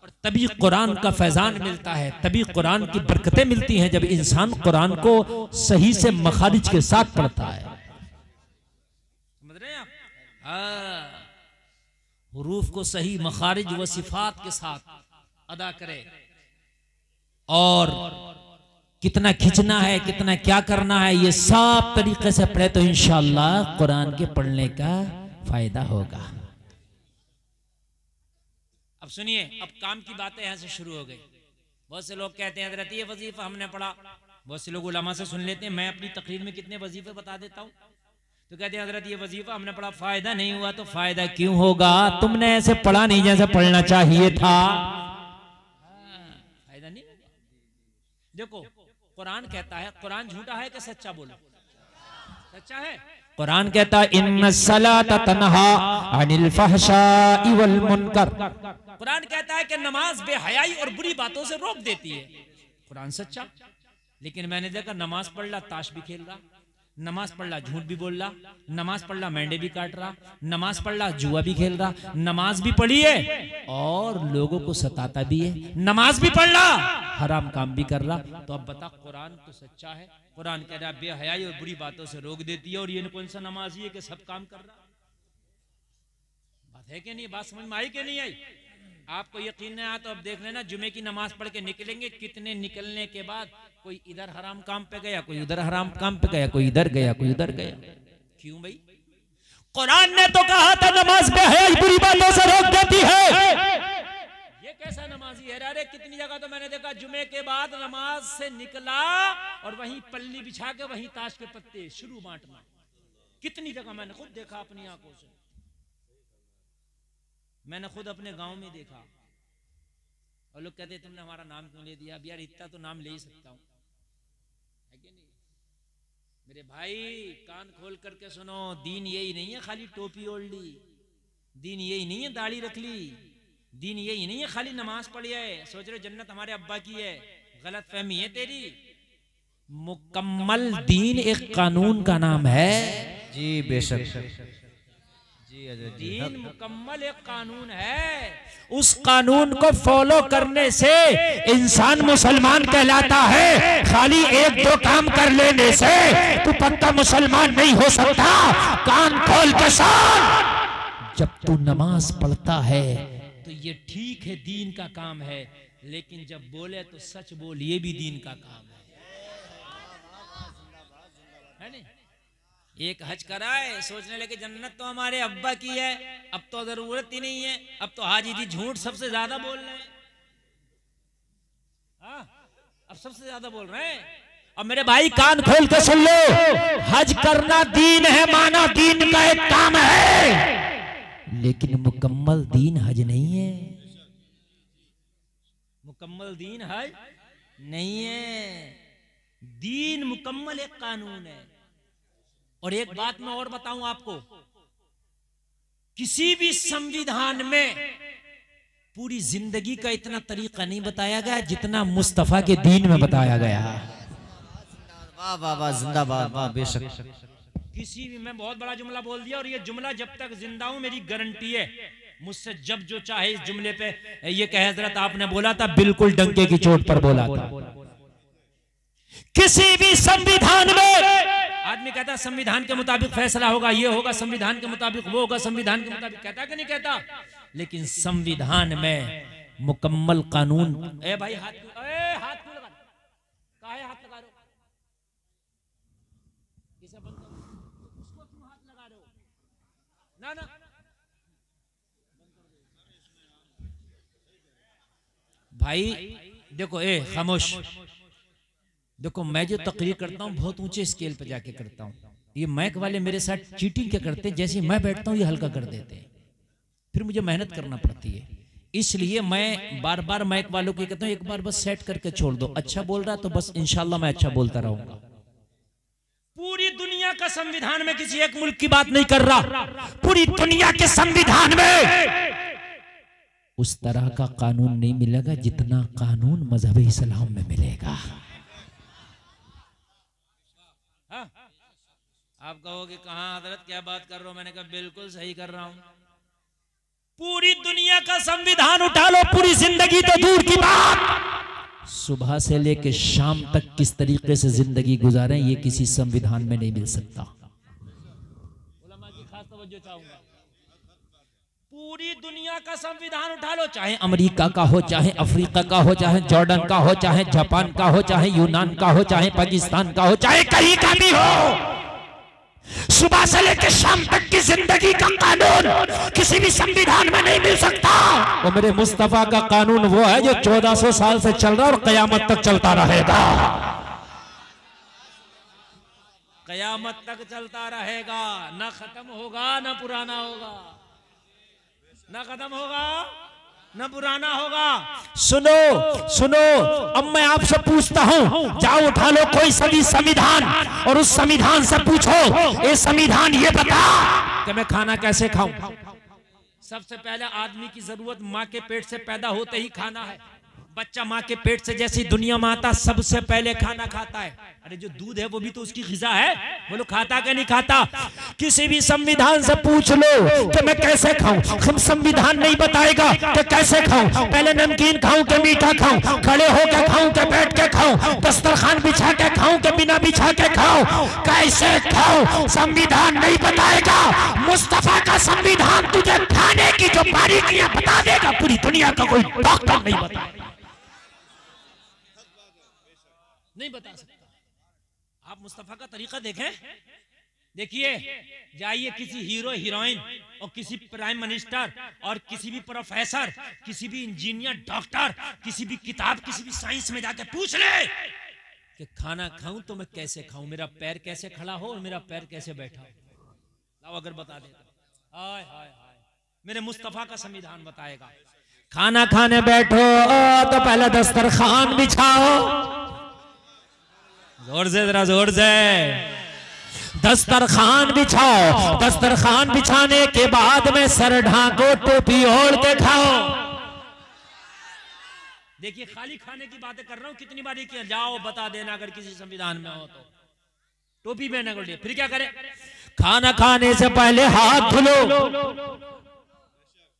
Speaker 2: और तभी कुरान का फैजान मिलता है, तभी कुरान की बरकतें मिलती हैं जब इंसान कुरान को सही से मखारिज के साथ पढ़ता है।
Speaker 1: समझ रहे हैं आप? हुरूफ को सही मखारिज व सिफात के साथ अदा करे, और कितना खींचना है, कितना क्या करना है, ये सब तरीके से पढ़े तो इंशाअल्लाह कुरान के पढ़ने का फायदा होगा। अब सुनिए, अब काम की बातें यहां से शुरू हो गई। बहुत से लोग कहते हैं हज़रत ये वजीफा हमने पढ़ा, बहुत से लोग उलमा से सुन लेते हैं। मैं अपनी तकरीर में कितने वजीफे बता देता हूँ, तो कहते हैं हज़रत ये वजीफा हमने पढ़ा, फायदा नहीं हुआ। तो फायदा क्यों होगा, तुमने ऐसे पढ़ा नहीं जैसे पढ़ना चाहिए था। फायदा नहीं। देखो कुरान कहता है, कुरान झूठा है कि सच्चा? बोलो सच्चा है। कुरान कहता है इन्ना सलात तन्हा अनिल फहशाई वल मुनकर। कुरान कहता है कि नमाज बेहयाई और बुरी बातों से रोक देती है। कुरान सच्चा। लेकिन मैंने देखा नमाज पढ़ ला ताश भी खेल रहा, नमाज पढ़ ला झूठ भी बोल रहा, नमाज पढ़ ला मेंढे भी काट रहा, नमाज पढ़ ला जुआ भी खेल रहा, नमाज भी पढ़ी है और लोगों को सताता भी है, नमाज भी पढ़ रहा, हराम काम भी कर रहा। तो अब बता, कुरान तो सच्चा है। कुरान कह रहा बेहयाई और बुरी बातों से रोक देती है, और ये कौन सा नमाजी है कि सब काम कर रहा? बात है कि नहीं? बात समझ में आई कि नहीं आई? आपको यकीन नहीं आया तो अब देख लेना, जुमे की नमाज पढ़ के निकलेंगे, कितने निकलने के बाद कोई इधर हराम काम पे गया, कोई उधर हराम काम पे गया, कोई इधर गया, कोई उधर गया। क्यों भाई? कुरान ने तो कहा था नमाज बेहयाई बुरी बातों से रोक देती है। ये कैसा नमाजी है? अरे कितनी जगह तो मैंने देखा जुमे के बाद नमाज से निकला और वहीं पल्ली बिछा के वहीं ताश के पत्ते शुरू बांटना। कितनी जगह मैंने खुद देखा अपनी आंखों से, मैंने खुद अपने गांव में देखा। और लोग कहते तुमने हमारा नाम क्यों ले दिया? अब यार इतना तो नाम ले ही सकता हूं, है कि नहीं? मेरे भाई कान खोल करके सुनो, दीन यही नहीं है खाली टोपी ओढ़ ली, दीन यही नहीं है दाढ़ी रख ली, दीन यही नहीं है खाली नमाज पढ़ी है, सोच रहे जन्नत हमारे अब्बा की है। गलत फहमी है तेरी। मुकम्मल दीन एक कानून का नाम है।
Speaker 2: जी बेशक,
Speaker 1: दीन मुकम्मल एक कानून है। उस कानून को फॉलो करने से इंसान मुसलमान कहलाता है। खाली एक दो काम कर लेने से तू पक्का मुसलमान नहीं हो सकता। कान खोल के सुन, जब तू नमाज पढ़ता है तो ये ठीक है, दीन का काम है, लेकिन जब बोले तो सच बोल, ये भी दीन का काम है नहीं? एक हज कराए, सोचने लगे जन्नत तो हमारे अब्बा की है, अब तो जरूरत ही नहीं है, अब तो हाजी जी झूठ सबसे ज्यादा बोल रहे हैं। अब सबसे ज्यादा बोल रहे हैं। अब मेरे भाई कान खोल के सुन लो, हज करना दीन है, माना दीन का एक काम है, लेकिन मुकम्मल दीन हज नहीं है। मुकम्मल दीन हज नहीं है। दीन मुकम्मल एक कानून है। और एक बात मैं और बताऊं आपको, किसी भी संविधान में पूरी जिंदगी का इतना तरीका नहीं बताया गया जितना मुस्तफा के दीन में बताया गया।
Speaker 2: वाह वाह वाह, जिंदाबाद, वाह बेशक।
Speaker 1: किसी भी, मैं बहुत बड़ा जुमला बोल दिया, और ये जुमला जब तक जिंदा हूं मेरी गारंटी है, मुझसे जब जो चाहे इस जुमले पे ये कहे हजरत आपने बोला था, बिल्कुल डंके की चोट पर बोला था। किसी भी संविधान में आदमी कहता है संविधान के मुताबिक फैसला होगा, ये होगा, संविधान के मुताबिक वो होगा, संविधान के मुताबिक, कहता कि नहीं कहता? लेकिन संविधान में मुकम्मल कानून। ए भाई हाथ क्यों लगा? काहे हाथ लगा रहे हो? किसे बंद करो? उसको क्यों हाथ लगा रहे हो? ना ना, भाई देखो, खामोश। देखो मैं जो तकरीर करता हूँ बहुत ऊंचे स्केल पर जाके करता हूँ। ये मैक वाले मेरे साथ चीटिंग क्या करते हैं, जैसे मैं बैठता हूँ ये हल्का कर देते हैं, फिर मुझे मेहनत करना पड़ती है। इसलिए मैं बार बार मैक वालों को कहता हूँ एक बार बस सेट करके छोड़ दो, अच्छा बोल रहा तो बस इंशाल्लाह मैं अच्छा बोलता रहूंगा। पूरी दुनिया का संविधान में किसी एक मुल्क की बात नहीं कर रहा, पूरी दुनिया के संविधान में उस तरह का कानून नहीं मिलेगा जितना कानून मजहब इस्लाम में मिलेगा। आप कहोगे कहां हजरत क्या बात कर रहा हूं? मैंने कहा बिल्कुल सही कर रहा हूं। पूरी दुनिया का संविधान उठा लो, पूरी जिंदगी तो दूर की बात, सुबह से लेकर शाम तक किस तरीके से जिंदगी गुजारें ये किसी संविधान में नहीं मिल सकता। उलमा की खास तवज्जो चाहूंगा। पूरी दुनिया का संविधान उठा लो, चाहे अमेरिका का हो, चाहे अफ्रीका का हो, चाहे जॉर्डन का हो, चाहे जापान का हो, चाहे यूनान का हो, चाहे पाकिस्तान का हो, चाहे कहीं का भी हो, सुबह से लेकर शाम तक की जिंदगी का कानून किसी भी संविधान में नहीं मिल सकता। वो मेरे मुस्तफा का कानून वो है जो 1400 साल से चल रहा है और कयामत तक चलता रहेगा। कयामत तक चलता रहेगा, ना खत्म होगा, ना पुराना होगा, ना खत्म होगा, ना पुराना होगा। सुनो सुनो, अब मैं आपसे पूछता हूं, जाओ उठा लो कोई सभी संविधान और उस संविधान से पूछो, ये संविधान ये बता कि मैं खाना कैसे खाऊं। सबसे पहले आदमी की जरूरत माँ के पेट से पैदा होते ही खाना है। बच्चा माँ के पेट से जैसी दुनिया में आता सबसे पहले खाना खाता है। अरे जो दूध है वो भी तो उसकी ग़िज़ा है, बोलो खाता क्या नहीं खाता। किसी भी संविधान से पूछ लो कि मैं कैसे खाऊं, हम संविधान नहीं बताएगा कि कैसे खाऊं, पहले नमकीन खाऊं कि मीठा खाऊं, खड़े होकर खाऊं कि बैठ के खाऊं, दस्तरखान बिछा के खाऊं कि बिना बिछा के खाऊं, कैसे खाऊं संविधान नहीं बताएगा। मुस्तफा का संविधान तुझे खाने की जो बारीकियां बता देगा, पूरी दुनिया का कोई डॉक्टर नहीं बताएगा, नहीं बता सकता। आप मुस्तफा का तरीका देखें, देखिए, जाइए किसी हीरो हीरोइन और किसी प्राइम मिनिस्टर और किसी भी प्रोफेसर, किसी भी इंजीनियर, डॉक्टर, किसी भी किताब, किसी भी साइंस में जाके पूछ ले कि खाना खाऊं तो मैं कैसे खाऊं, मेरा पैर कैसे खड़ा हो और मेरा पैर कैसे बैठा हो, लाओ अगर बता दे। हाय हाय हाय, मेरे मुस्तफा का संविधान बताएगा। खाना खाने बैठो तो पहले दस्तरखान बिछाओ, जोर से, जरा जोर से, दस्तरखान बिछाओ, दस्तरखान बिछाने के बाद में सर ढांको, टोपी ओढ़ के खाओ। देखिए खाली खाने की बातें कर रहा हूं, कितनी बारी किया, जाओ बता देना अगर किसी संविधान में हो तो। टोपी पहनने को लिए फिर क्या करे, खाना खाने से पहले हाथ धुलो,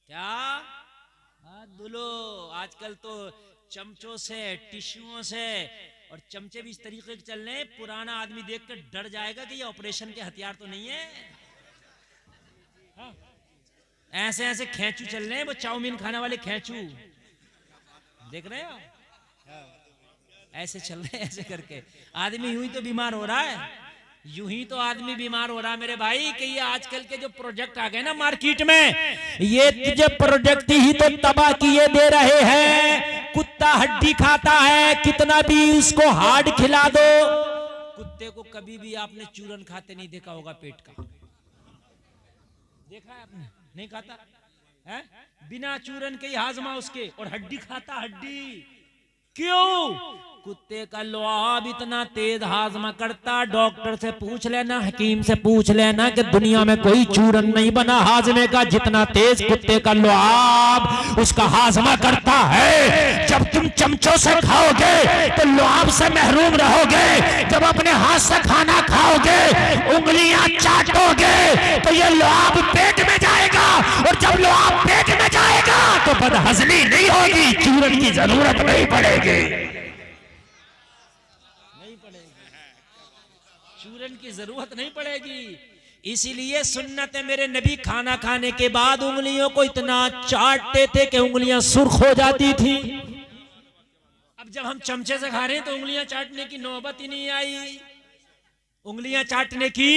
Speaker 1: क्या हाथ धुलो। आजकल तो चमचों से, टिश्यूओं से, और चमचे भी इस तरीके के चल रहे हैं, पुराना आदमी देखकर डर जाएगा कि ये ऑपरेशन के हथियार तो नहीं है। हाँ। ऐसे ऐसे खैंचू चल रहे हैं, वो चाउमीन खाने वाले खैंचू, देख रहे हो, ऐसे चल रहे हैं, ऐसे करके आदमी यूं ही तो बीमार हो रहा है, यूं ही तो आदमी बीमार हो रहा है मेरे भाई। कि ये आजकल के जो प्रोजेक्ट आ गए ना मार्केट में, ये तुझे प्रोजेक्ट ही तो तबाह किए दे रहे हैं। कुत्ता हड्डी खाता है, कितना भी उसको हार्ड खिला दो, कुत्ते को कभी भी आपने चूरन खाते नहीं देखा होगा, पेट का देखा है आपने, नहीं खाता है, बिना चूरन के ही हाजमा उसके, और हड्डी खाता, हड्डी। क्यों? कुत्ते का लुआब इतना तेज हाजमा करता। डॉक्टर से पूछ लेना, हकीम से पूछ लेना कि दुनिया में कोई चूरन नहीं बना हाजमे का जितना तेज कुत्ते का लुआब उसका हाजमा करता है। जब तुम चमचों से खाओगे तो लुआब से महरूम रहोगे, जब अपने हाथ से खाना खाओगे, उंगलियां चाटोगे तो ये लुआब पेट में जाएगा, और जब लुआब पेट में जाएगा तो बदहजमी नहीं होगी, चूरन की जरूरत नहीं पड़ेगी, चूरन की जरूरत नहीं पड़ेगी। इसीलिए सुन्नत है मेरे नबी, खाना खाने के बाद उंगलियों को इतना चाटते थे कि उंगलियां सुर्ख हो जाती थी। अब जब हम चमचे से खा रहे हैं तो उंगलियां चाटने की नौबत ही नहीं आई, उंगलियां चाटने की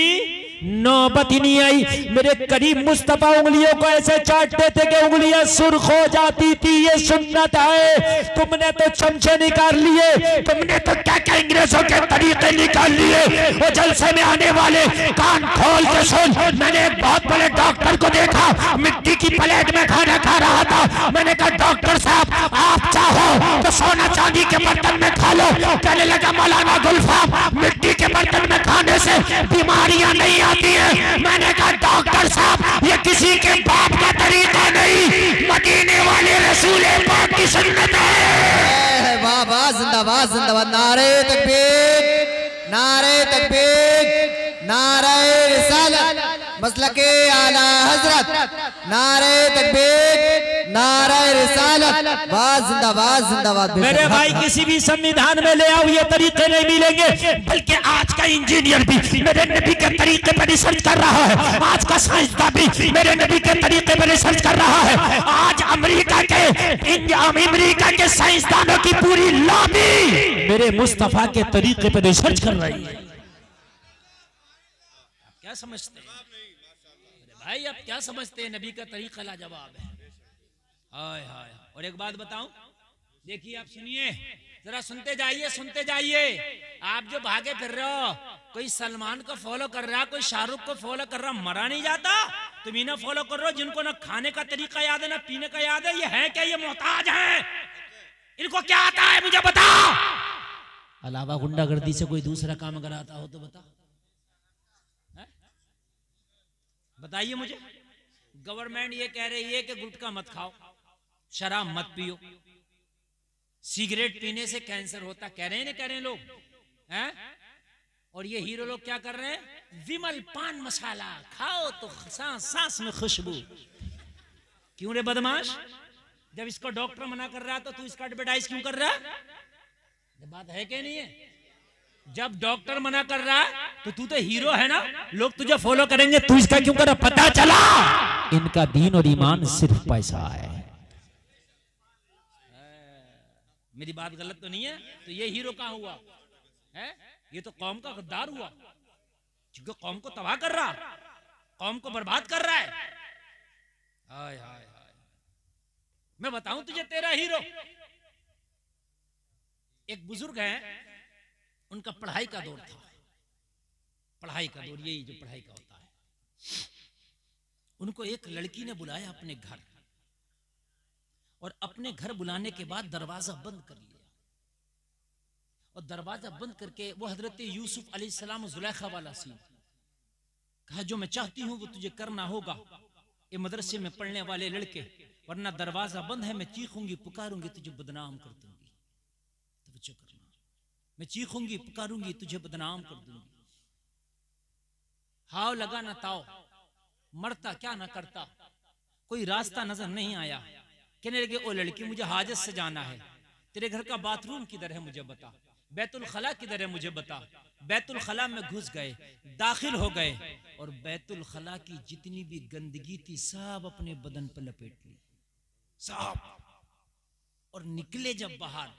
Speaker 1: नौबत ही नहीं आई। मेरे करीब मुस्तफा उंगलियों को ऐसे चाटते थे कि उंगलियां सुर्ख हो जाती थी। ये सुन्नत है। तुमने तो चमचे निकाल लिए, तुमने तो क्या क्या अंग्रेजों के तरीके निकाल लिए। वो जलसे में आने वाले कान खोल के सुन। मैंने एक बहुत बड़े डॉक्टर को देखा, मिट्टी की प्लेट में खाना खा रहा था। मैंने कहा डॉक्टर साहब आप चाहो तो सोना चांदी के बर्तन में खा लो। कहने लगा मौलाना गुलफाम मिट्टी के बर्तन में खाने से बीमारियां नहीं आती हैं। मैंने कहा डॉक्टर साहब ये किसी के बाप का तरीका नहीं, मदीने वाले रसूल पाक की सुन्नत है।
Speaker 5: वाह वाह, जिंदाबाद जिंदाबाद, नारे तकबीर, नारे तकबीर, नारे रिसालत, मसलके आला हजरत, नारे तकबीर, नाराए रिसालत, वाह जिंदाबाद जिंदाबाद।
Speaker 2: मेरे भाई किसी भी संविधान में ले आओ ये तरीके नहीं मिलेंगे, बल्कि आज का इंजीनियर भी मेरे नबी के तरीके पर रिसर्च कर रहा है, आज का साइंसदान भी मेरे नबी के तरीके पर रिसर्च कर रहा है। आज अमेरिका के साइंसदानों की पूरी लॉबी मेरे मुस्तफा के तरीके पर रिसर्च कर रही है।
Speaker 1: क्या समझते हैं भाई, आप क्या समझते हैं? नबी का तरीका लाजवाब है। हाय हाय। और एक बात बताऊं, देखिए आप सुनिए, जरा सुनते जाइए सुनते जाइए। आप जो भागे फिर रहे हो, कोई सलमान को फॉलो कर रहा, कोई शाहरुख को फॉलो कर रहा, मरा नहीं जाता। तुम इन्हें फॉलो कर रहे हो जिनको ना खाने का तरीका याद है ना पीने का याद है। ये है क्या? ये मोहताज हैं। इनको क्या आता है मुझे बताओ। अलावा गुंडागर्दी से कोई दूसरा काम अगर आता हो तो बता, बताइए मुझे। गवर्नमेंट ये कह रही है कि गुटखा मत खाओ, शराब मत पियो, सिगरेट पीने से कैंसर होता, कह रहे हैं ना, कह रहे हैं लोग हैं। और ये हीरो लोग क्या कर रहे हैं? विमल पान मसाला खाओ तो सांस सांस में खुशबू। क्यों रे बदमाश? जब इसको डॉक्टर मना कर रहा है तो तू इसका एडवर्टाइज क्यों कर रहा है? बात है क्या नहीं है? जब डॉक्टर मना कर रहा है तो तू तो हीरो है ना, लोग तुझे फॉलो करेंगे, तू इसका क्यों कर रहा? पता चला
Speaker 2: इनका दीन और ईमान सिर्फ पैसा है।
Speaker 1: मेरी बात गलत तो नहीं है? तो ये हीरो कहाँ हुआ है? ये तो कौम का गद्दार हुआ, क्योंकि कौम को तबाह कर रहा, कौम को बर्बाद कर रहा है। हाय हाय हाय। मैं बताऊं तुझे तेरा हीरो। एक बुजुर्ग है, उनका पढ़ाई का दौर था, पढ़ाई का दौर, यही जो पढ़ाई का होता है। उनको एक लड़की ने बुलाया अपने घर, और अपने घर बुलाने के बाद दरवाजा बंद कर लिया, और दरवाजा बंद करके वो हजरत यूसुफ अलैहिस्सलाम जुलेखा वाला सीन कहा, जो मैं चाहती हूं वो तुझे करना होगा। ये मदरसे में पढ़ने वाले लड़के, वरना दरवाजा बंद है, मैं चीखूंगी पुकारूंगी तुझे बदनाम कर दूंगी। तवज्जो करना, मैं चीखूंगी पुकारूंगी तुझे बदनाम कर दूंगी। हाव लगा ना ताओ, मरता क्या ना करता, कोई रास्ता नजर नहीं आया। कहने लगे, ओ लड़की मुझे हाजत से जाना है, तेरे घर का बाथरूम किधर है मुझे बता, बैतुल खला किधर है मुझे बता। बैतुल खला में घुस गए, दाखिल हो गए, और बैतुल खला की जितनी भी गंदगी थी सब अपने बदन पर लपेट ली सब। और निकले जब बाहर,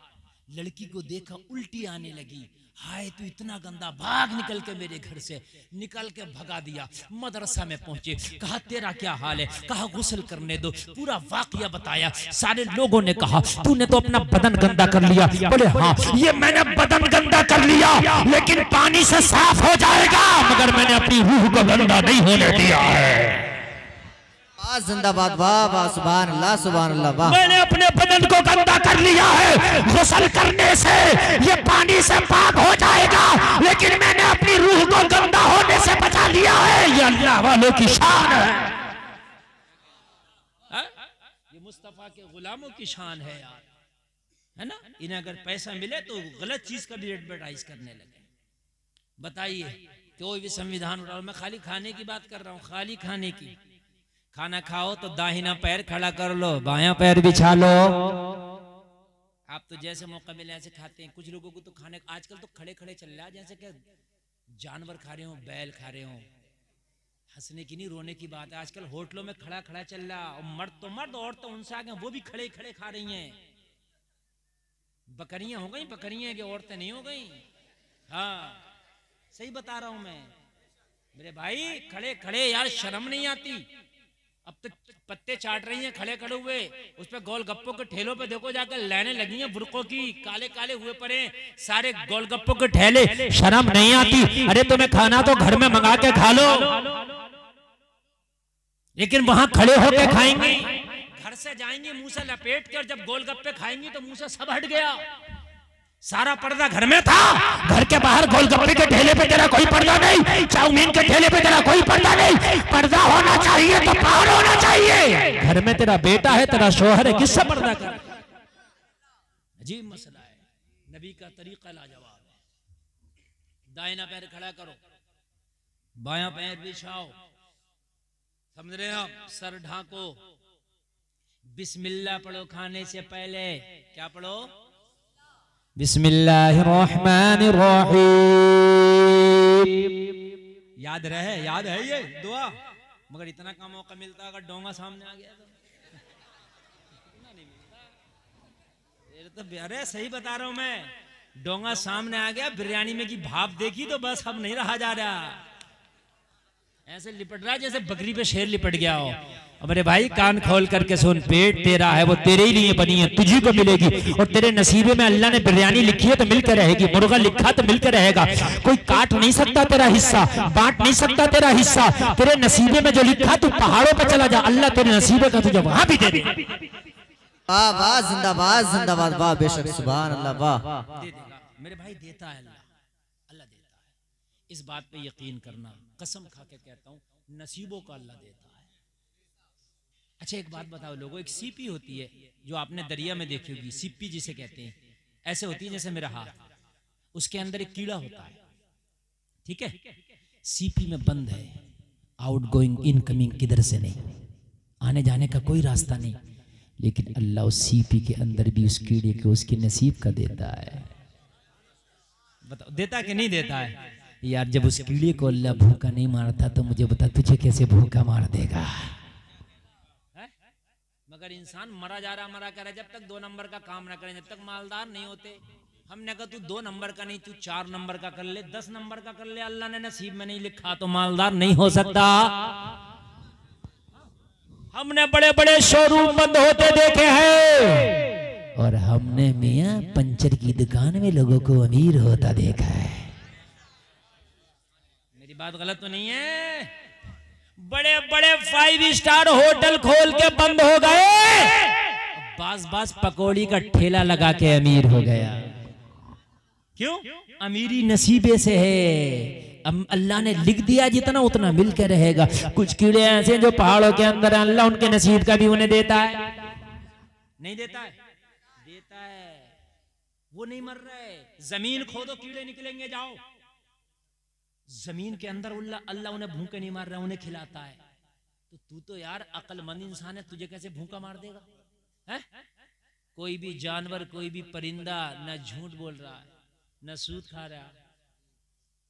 Speaker 1: लड़की को देखा उल्टी आने लगी। हाय तू इतना गंदा, भाग निकल के मेरे घर से। निकल के भगा दिया। मदरसा में पहुंचे, कहा तेरा क्या हाल है? कहा गुस्ल करने दो। पूरा वाकया बताया। सारे लोगों ने कहा तूने तो अपना बदन गंदा कर लिया। बोले हाँ ये मैंने बदन गंदा कर लिया, लेकिन पानी से साफ हो जाएगा, मगर मैंने अपनी रूह को गंदा नहीं होने दिया है।
Speaker 5: जिंदाबाद, वाह वाह, सुभान अल्लाह सुभान अल्लाह, वाह।
Speaker 2: मैंने अपने बदन को गंदा कर लिया है, गुस्ल करने से ये पानी से पाक हो जाएगा, लेकिन मैंने अपनी रूह को गंदा होने से बचा लिया है। ये अल्लाह वालों की शान है।
Speaker 1: ये मुस्तफा के गुलामों की शान है यार, है ना। इन्हें अगर पैसा मिले तो गलत चीज का भी एडवर्टाइज करने लगे। बताइए कोई भी संविधान उड़ा, मैं खाली खाने की बात कर रहा हूँ, खाली खाने की। खाना खाओ तो दाहिना पैर खड़ा कर लो, बायां पैर बिछा लो। आप तो जैसे मौका मिले ऐसे खाते हैं। कुछ लोगों को तो खाने आजकल तो खड़े खड़े चल रहा है, जैसे कि जानवर खा रहे हो, बैल खा रहे हो। हंसने की नहीं रोने की बात है। आजकल होटलों में खड़ा खड़ा चल रहा, और मर्द औरत तो उनसे आगे वो भी खड़े खड़े खा रही हैं। बकरियां हो गई बकरियां, की औरतें नहीं हो गई। हाँ सही बता रहा हूं मैं मेरे भाई, खड़े खड़े यार शर्म नहीं आती। अब तो पत्ते चाट रही हैं खड़े खड़े हुए। उस पे गोलगप्पों के ठेलों पे देखो जाकर लाइनें लगी हैं बुरकों की, काले काले हुए पड़े सारे गोलगप्पों के ठेले।
Speaker 2: शर्म नहीं आती? अरे तुम्हें खाना तो घर में मंगा के खा लो, लेकिन वहां खड़े होके खाएंगे।
Speaker 1: घर से जाएंगे मुंह से लपेट के, और जब गोलगप्पे खाएंगी तो मुंह से सब हट गया। सारा पर्दा घर में था,
Speaker 2: घर के बाहर गोलगप्पे के ठेले पे तेरा कोई पर्दा नहीं, चाउमीन के ठेले पे तेरा कोई पर्दा नहीं। पर्दा होना चाहिए तो बाहर होना चाहिए। घर में तेरा बेटा है, तेरा शोहर है, किससे पर्दा कर?
Speaker 1: अजीब मसला है। नबी का तरीका लाजवाब है। दाहिना पैर खड़ा करो, बायां पैर बिछाओ, समझ रहे हो? सर ढांको। बिस्मिल्लाह पढ़ो खाने से पहले। क्या पढ़ो?
Speaker 2: बिस्मिल्लाहिर्रहमानिर्रहीम।
Speaker 1: याद रहे, याद है ये दुआ, मगर इतना का मौका मिलता अगर डोंगा सामने आ गया तो नहीं मिलता। तो अरे सही बता रहा हूं मैं, डोंगा सामने आ गया, बिरयानी में की भाप देखी तो बस अब नहीं रहा जा रहा, ऐसे लिपट रहा जैसे बकरी पे शेर लिपट गया हो। अब मेरे भाई कान खोल करके सुन, पेट तेरा है वो तेरे ही लिए बनी है, तुझी को मिलेगी, और तेरे नसीबे में अल्लाह ने बिरयानी लिखी है तो मिलकर रहेगी, मुर्गा लिखा तो मिलकर रहेगा। कोई काट नहीं सकता तेरा हिस्सा, बांट नहीं सकता तेरा हिस्सा, तेरे नसीबे में जो लिखा तू पहाड़ों पर चला जा, अल्लाह तेरे नसीबे का तुझे वहां भी दे दे।
Speaker 5: वाह वाह, जिंदाबाद जिंदाबाद, वाह बेशक, सुभान अल्लाह, वाह।
Speaker 1: दे देगा मेरे भाई, देता है अल्लाह, अल्लाह देता है। इस बात पे यकीन करना, कसम खा के कहता हूँ, नसीबों का अल्लाह देता है। अच्छा एक बात बताओ लोगों, एक सीपी होती है जो आपने दरिया में देखी होगी, सीपी जिसे कहते हैं, ऐसे होती है जैसे मेरा हाथ, उसके अंदर एक कीड़ा होता है, ठीक है, सीपी में बंद है, आउट गोइंग इनकमिंग किधर से नहीं, आने जाने का कोई रास्ता नहीं, लेकिन अल्लाह उस सीपी के अंदर भी उस कीड़े को उसके नसीब का देता है। बताओ देता कि नहीं देता है? यार जब उस कीड़े को अल्लाह भूखा नहीं मारता तो मुझे बता तुझे कैसे भूखा मार देगा? मगर इंसान मरा जा रहा, मरा कर, जब तक 2 नंबर का काम ना करें, जब तक मालदार नहीं होते। हमने कहा तू 2 नंबर का नहीं, तू 4 नंबर का कर ले, 10 नंबर का कर ले, अल्लाह ने नसीब में नहीं लिखा तो मालदार नहीं हो सकता। हमने बड़े बड़े शोरूम बंद होते देखे हैं, और हमने मियां पंचर की दुकान में लोगों को अमीर होता देखा है। मेरी बात गलत तो नहीं है? बड़े बड़े 5 स्टार होटल खोल के बंद हो गए, बास पकौड़ी का ठेला लगा के अमीर हो गया। क्यों? अमीरी नसीबे से है, अल्लाह ने लिख दिया जितना उतना मिल के रहेगा। कुछ कीड़े ऐसे जो पहाड़ों के अंदर, अल्लाह उनके नसीब का भी उन्हें देता है, नहीं देता है? देता है, वो नहीं मर रहे। जमीन खोदो कीड़े निकलेंगे, जाओ जमीन के अंदर, अल्लाह उन्हें भूखे नहीं मार रहा, उन्हें खिलाता है। तो तू तो यार अक्लमंद इंसान है, तुझे कैसे भूखा मार देगा? है? कोई भी जानवर, कोई भी परिंदा न झूठ बोल रहा है, न सूद खा रहा।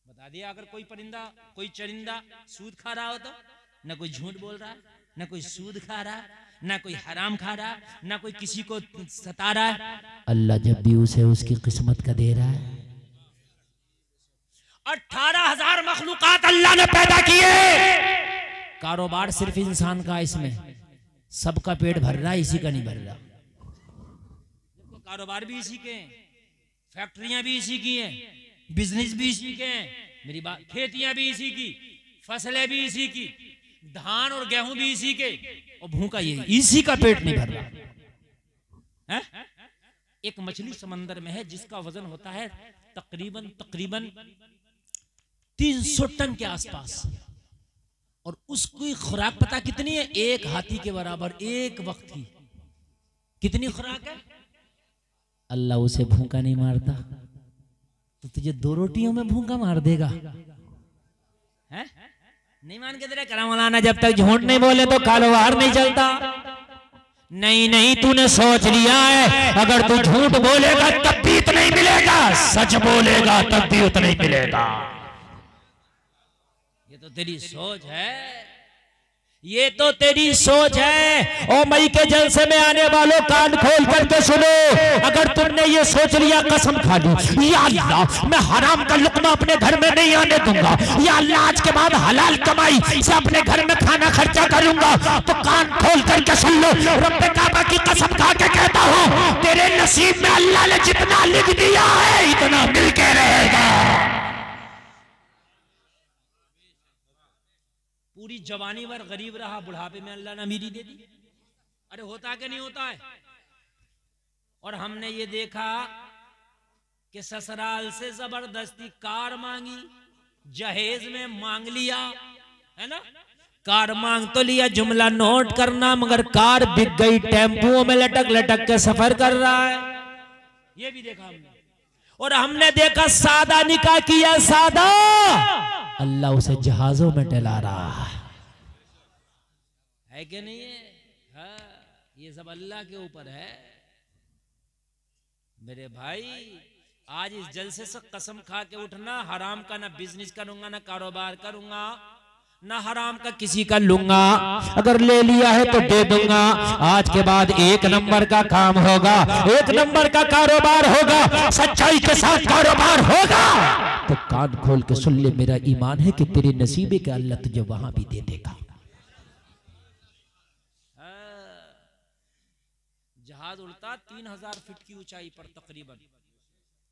Speaker 1: बता दिया, अगर कोई परिंदा, कोई चरिंदा सूद खा रहा हो तो न कोई झूठ बोल रहा है, न कोई सूद खा रहा, न कोई हराम खा रहा, न कोई किसी को सता रहा है। अल्लाह जब भी उसे उसकी किस्मत का दे रहा है। 18,000 मखलूकात अल्लाह ने पैदा किए, कारोबार सिर्फ इंसान का, इसमें सबका पेट भर रहा है, इसी का नहीं भर रहा। कारोबार भी इसी के हैं, फैक्ट्रियां भी इसी की हैं, बिजनेस भी इसी के हैं, मेरी बात, खेतियां भी इसी की, फसलें भी इसी की, धान और गेहूं भी इसी के, और भूखा ये इसी का पेट नहीं भर रहा है? एक मछली समंदर में है जिसका वजन होता है तकरीबन 300 टन के आसपास, और उसकी खुराक पता कितनी है? 1 हाथी के बराबर एक वक्त की। कितनी खुराक है? अल्लाह उसे भूखा नहीं मारता तो तुझे 2 रोटियों में भूखा मार देगा। है? नहीं मान के तेरे करम मौलाना, जब तक झूठ नहीं बोले तो कारोबार नहीं चलता। नहीं, तूने सोच लिया है अगर तू झूठ बोलेगा तब भी उतना ही मिलेगा, सच बोलेगा तब भी उतना ही मिलेगा। ये तो तेरी सोच है, ये तो तेरी सोच है। ओ मई के जलसे में आने वालों, कान खोल करके सुनो, अगर तुमने ये सोच लिया, कसम खा ली, या अल्लाह मैं हराम का लुकमा अपने घर में नहीं आने दूंगा, या अल्लाह आज के बाद हलाल कमाई से अपने घर में खाना खर्चा करूंगा, तो कान खोल करके सुन लो, रब्बे काबा की कसम खा के कहता हूँ, तेरे नसीब में अल्लाह ने जितना लिख दिया है इतना मिल के रहेगा। पूरी जवानी भर गरीब रहा, बुढ़ापे में अल्लाह ने अमीरी दे दी। अरे होता कि नहीं होता है? और हमने ये देखा कि ससुराल से जबरदस्ती कार मांगी, जहेज में मांग लिया, है ना? कार मांग तो लिया, जुमला नोट करना, मगर कार बिक गई, टेम्पुओं में लटक लटक के सफर कर रहा है। ये भी देखा हमने। और हमने देखा सादा निकाह किया, सादा, अल्लाह उसे जहाजों में टहला रहा है कि नहीं है? हाँ। ये सब अल्लाह के ऊपर है मेरे भाई। आज इस जलसे से कसम खा के उठना, हराम का ना बिजनेस करूंगा, ना कारोबार करूंगा, ना हराम का
Speaker 2: किसी का लूंगा, अगर ले लिया है तो दे दूंगा। आज के बाद एक नंबर का काम होगा, एक नंबर का कारोबार होगा, सच्चाई के साथ कारोबार होगा। तो कान खोल के सुन ले, मेरा ईमान है कि तेरे नसीबे का अल्लाह तुझे वहां भी दे देगा।
Speaker 1: जहाज उड़ता 3000 फीट की ऊंचाई पर तकरीबन,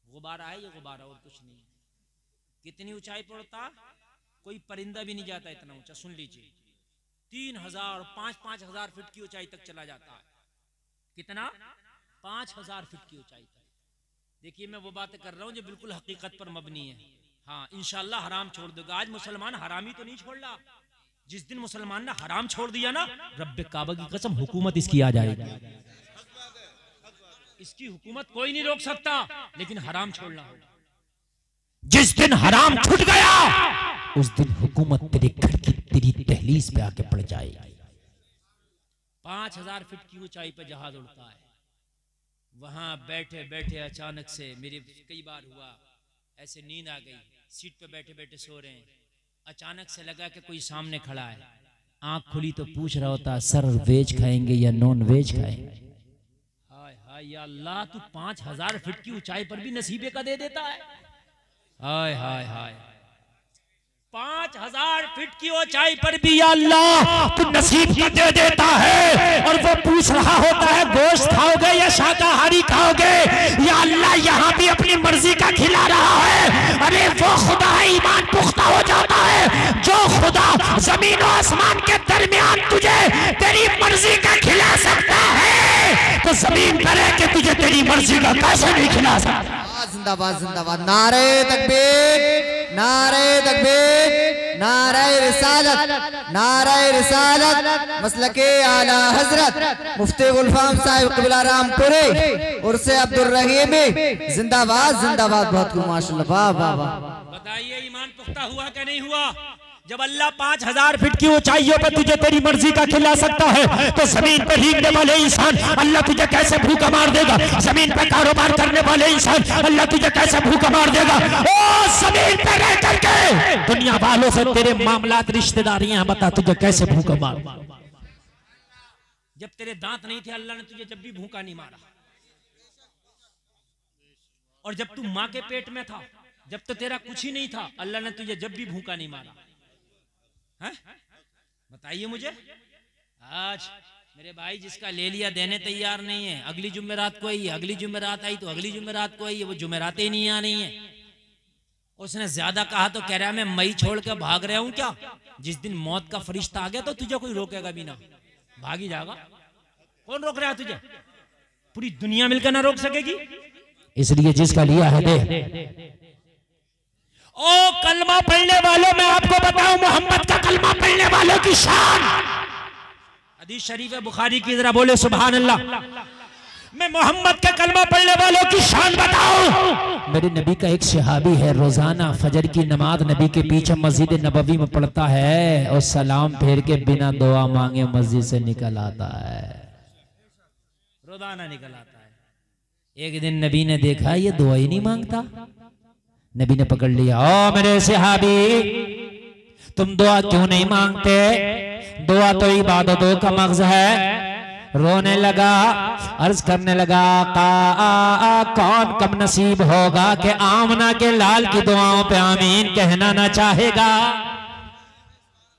Speaker 1: गुब्बारा है ये गुब्बारा और कुछ नहीं। कितनी ऊंचाई पर उड़ता, कोई परिंदा भी नहीं जाता इतना ऊंचा। सुन लीजिए 3000 5,000 फीट की ऊंचाई तक चला जाता है। कितना? 5,000 फीट की ऊंचाई तक। देखिए मैं वो बातें कर रहा हूं जो बिल्कुल हकीकत पर मबनी है। हाँ इंशाल्लाह हराम छोड़ दोगे। आज मुसलमान हरामी तो नहीं छोड़ रहा। जिस दिन मुसलमान ने हराम छोड़ दिया ना, रब्बे काबा की कसम हुकूमत इसकी आ जाएगी। इसकी हुकूमत कोई नहीं रोक सकता, लेकिन हराम छोड़ना होगा।
Speaker 2: जिस दिन हराम छूट गया उस दिन हुकूमत तेरे घर की तेरी दहलीज पे आके पड़ जाएगी।
Speaker 1: 5,000 फीट की ऊंचाई पर जहाज उड़ता है। वहां बैठे बैठे अचानक से, मेरे कई बार हुआ ऐसे, नींद आ गई, सीट पे बैठे बैठे सो रहे हैं, अचानक से लगा कि कोई सामने खड़ा है।
Speaker 2: आंख खुली तो पूछ रहा होता, सर वेज खाएंगे या नॉन वेज खाएंगे?
Speaker 1: हाय हाय या अल्लाह, तू 5,000 फीट की ऊंचाई पर भी नसीबे का दे देता है। हाय हाय हाय, 5,000 फीट की ऊंचाई पर भी या अल्लाह
Speaker 2: तू नसीब का दे देता है। और वो पूछ रहा होता है गोश्त खाओगे या शाकाहारी खाओगे? या अल्लाह यहाँ भी अपनी मर्जी का खिला रहा है। अरे वो खुदा है, ईमान पुख्ता हो जाता है। जो खुदा जमीन और आसमान के दरमियान तुझे तेरी मर्जी का खिला सकता है, तो जमीन पर है कि तुझे तेरी मर्जी का कैसे नहीं खिला सकता।
Speaker 5: जिंदाबाद जिंदाबाद, नारे तकबीर, नारे तकबीर, नारे रिसालत, नारे रिसालत, मसलके आला हजरत मुफ्ती गुलफाम साहिब क़िबला रामपुरी उर्से अब्दुल रहीम जिंदाबाद जिंदाबाद। बहुत खूब माशाल्लाह, वाह वाह वाह।
Speaker 1: बताइए ईमान पुख्ता हुआ क्या नहीं हुआ? जब अल्लाह
Speaker 2: 5,000 फीट की ऊंचाइयों पे तुझे तेरी मर्जी का खिला सकता है, तो जमीन पर हींगने वाले इंसान अल्लाह तुझे कैसे भूखा मार देगा? जमीन पे कारोबार करने वाले इंसान अल्लाह तुझे कैसे भूखा मार देगा? ओ जमीन पे रह करके दुनिया वालों से तेरे मामलात रिश्तेदारियां बता, तुझे कैसे भूखा मार?
Speaker 1: जब तेरे दांत नहीं थे अल्लाह ने तुझे जब भी भूखा नहीं मारा। और जब तू माँ के पेट में था, जब तो तेरा कुछ ही नहीं था, अल्लाह ने तुझे जब भी भूखा नहीं मारा है? बताइए मुझे। आज मेरे भाई जिसका ले लिया देने तैयार नहीं है, अगली जुमेरात को आई, अगली जुमेरात आई तो अगली जुमेरात को आई, वो जुमेरातें ही नहीं आ रही हैं। उसने ज्यादा कहा तो कह रहा है मैं मई छोड़ के भाग रहा हूं क्या? जिस दिन मौत का फरिश्ता आ गया तो तुझे कोई रोकेगा भी ना, भाग ही जाएगा। कौन रोक रहा है तुझे? पूरी दुनिया मिलकर ना रोक सकेगी।
Speaker 2: इसलिए जिसका लिया है दे। ओ कलमा पढ़ने वालों, मैं आपको बताऊं मोहम्मद का कलमा पढ़ने वालों की शान।
Speaker 1: हदीस शरीफ है बुखारी की, जरा बोले सुभान अल्लाह।
Speaker 2: मैं मोहम्मद का कलमा पढ़ने वालों की शान बताऊं। मेरे नबी का एक सहाबी है, रोजाना फजर की नमाज नबी के पीछे मस्जिद नबवी में पढ़ता है और सलाम फेर के बिना दुआ मांगे मस्जिद से निकल आता है।
Speaker 1: रोजाना निकल आता है।
Speaker 2: एक दिन नबी ने देखा ये दुआ ही नहीं मांगता। नबी ने पकड़ लिया, ओ मेरे सहाबी तुम दुआ क्यों नहीं मांगते? दुआ तो इबादतों का मगज़ है। रोने लगा, अर्ज करने लगा, कौन कम नसीब होगा कि आमना के लाल की दुआओं पे आमीन कहना ना चाहेगा?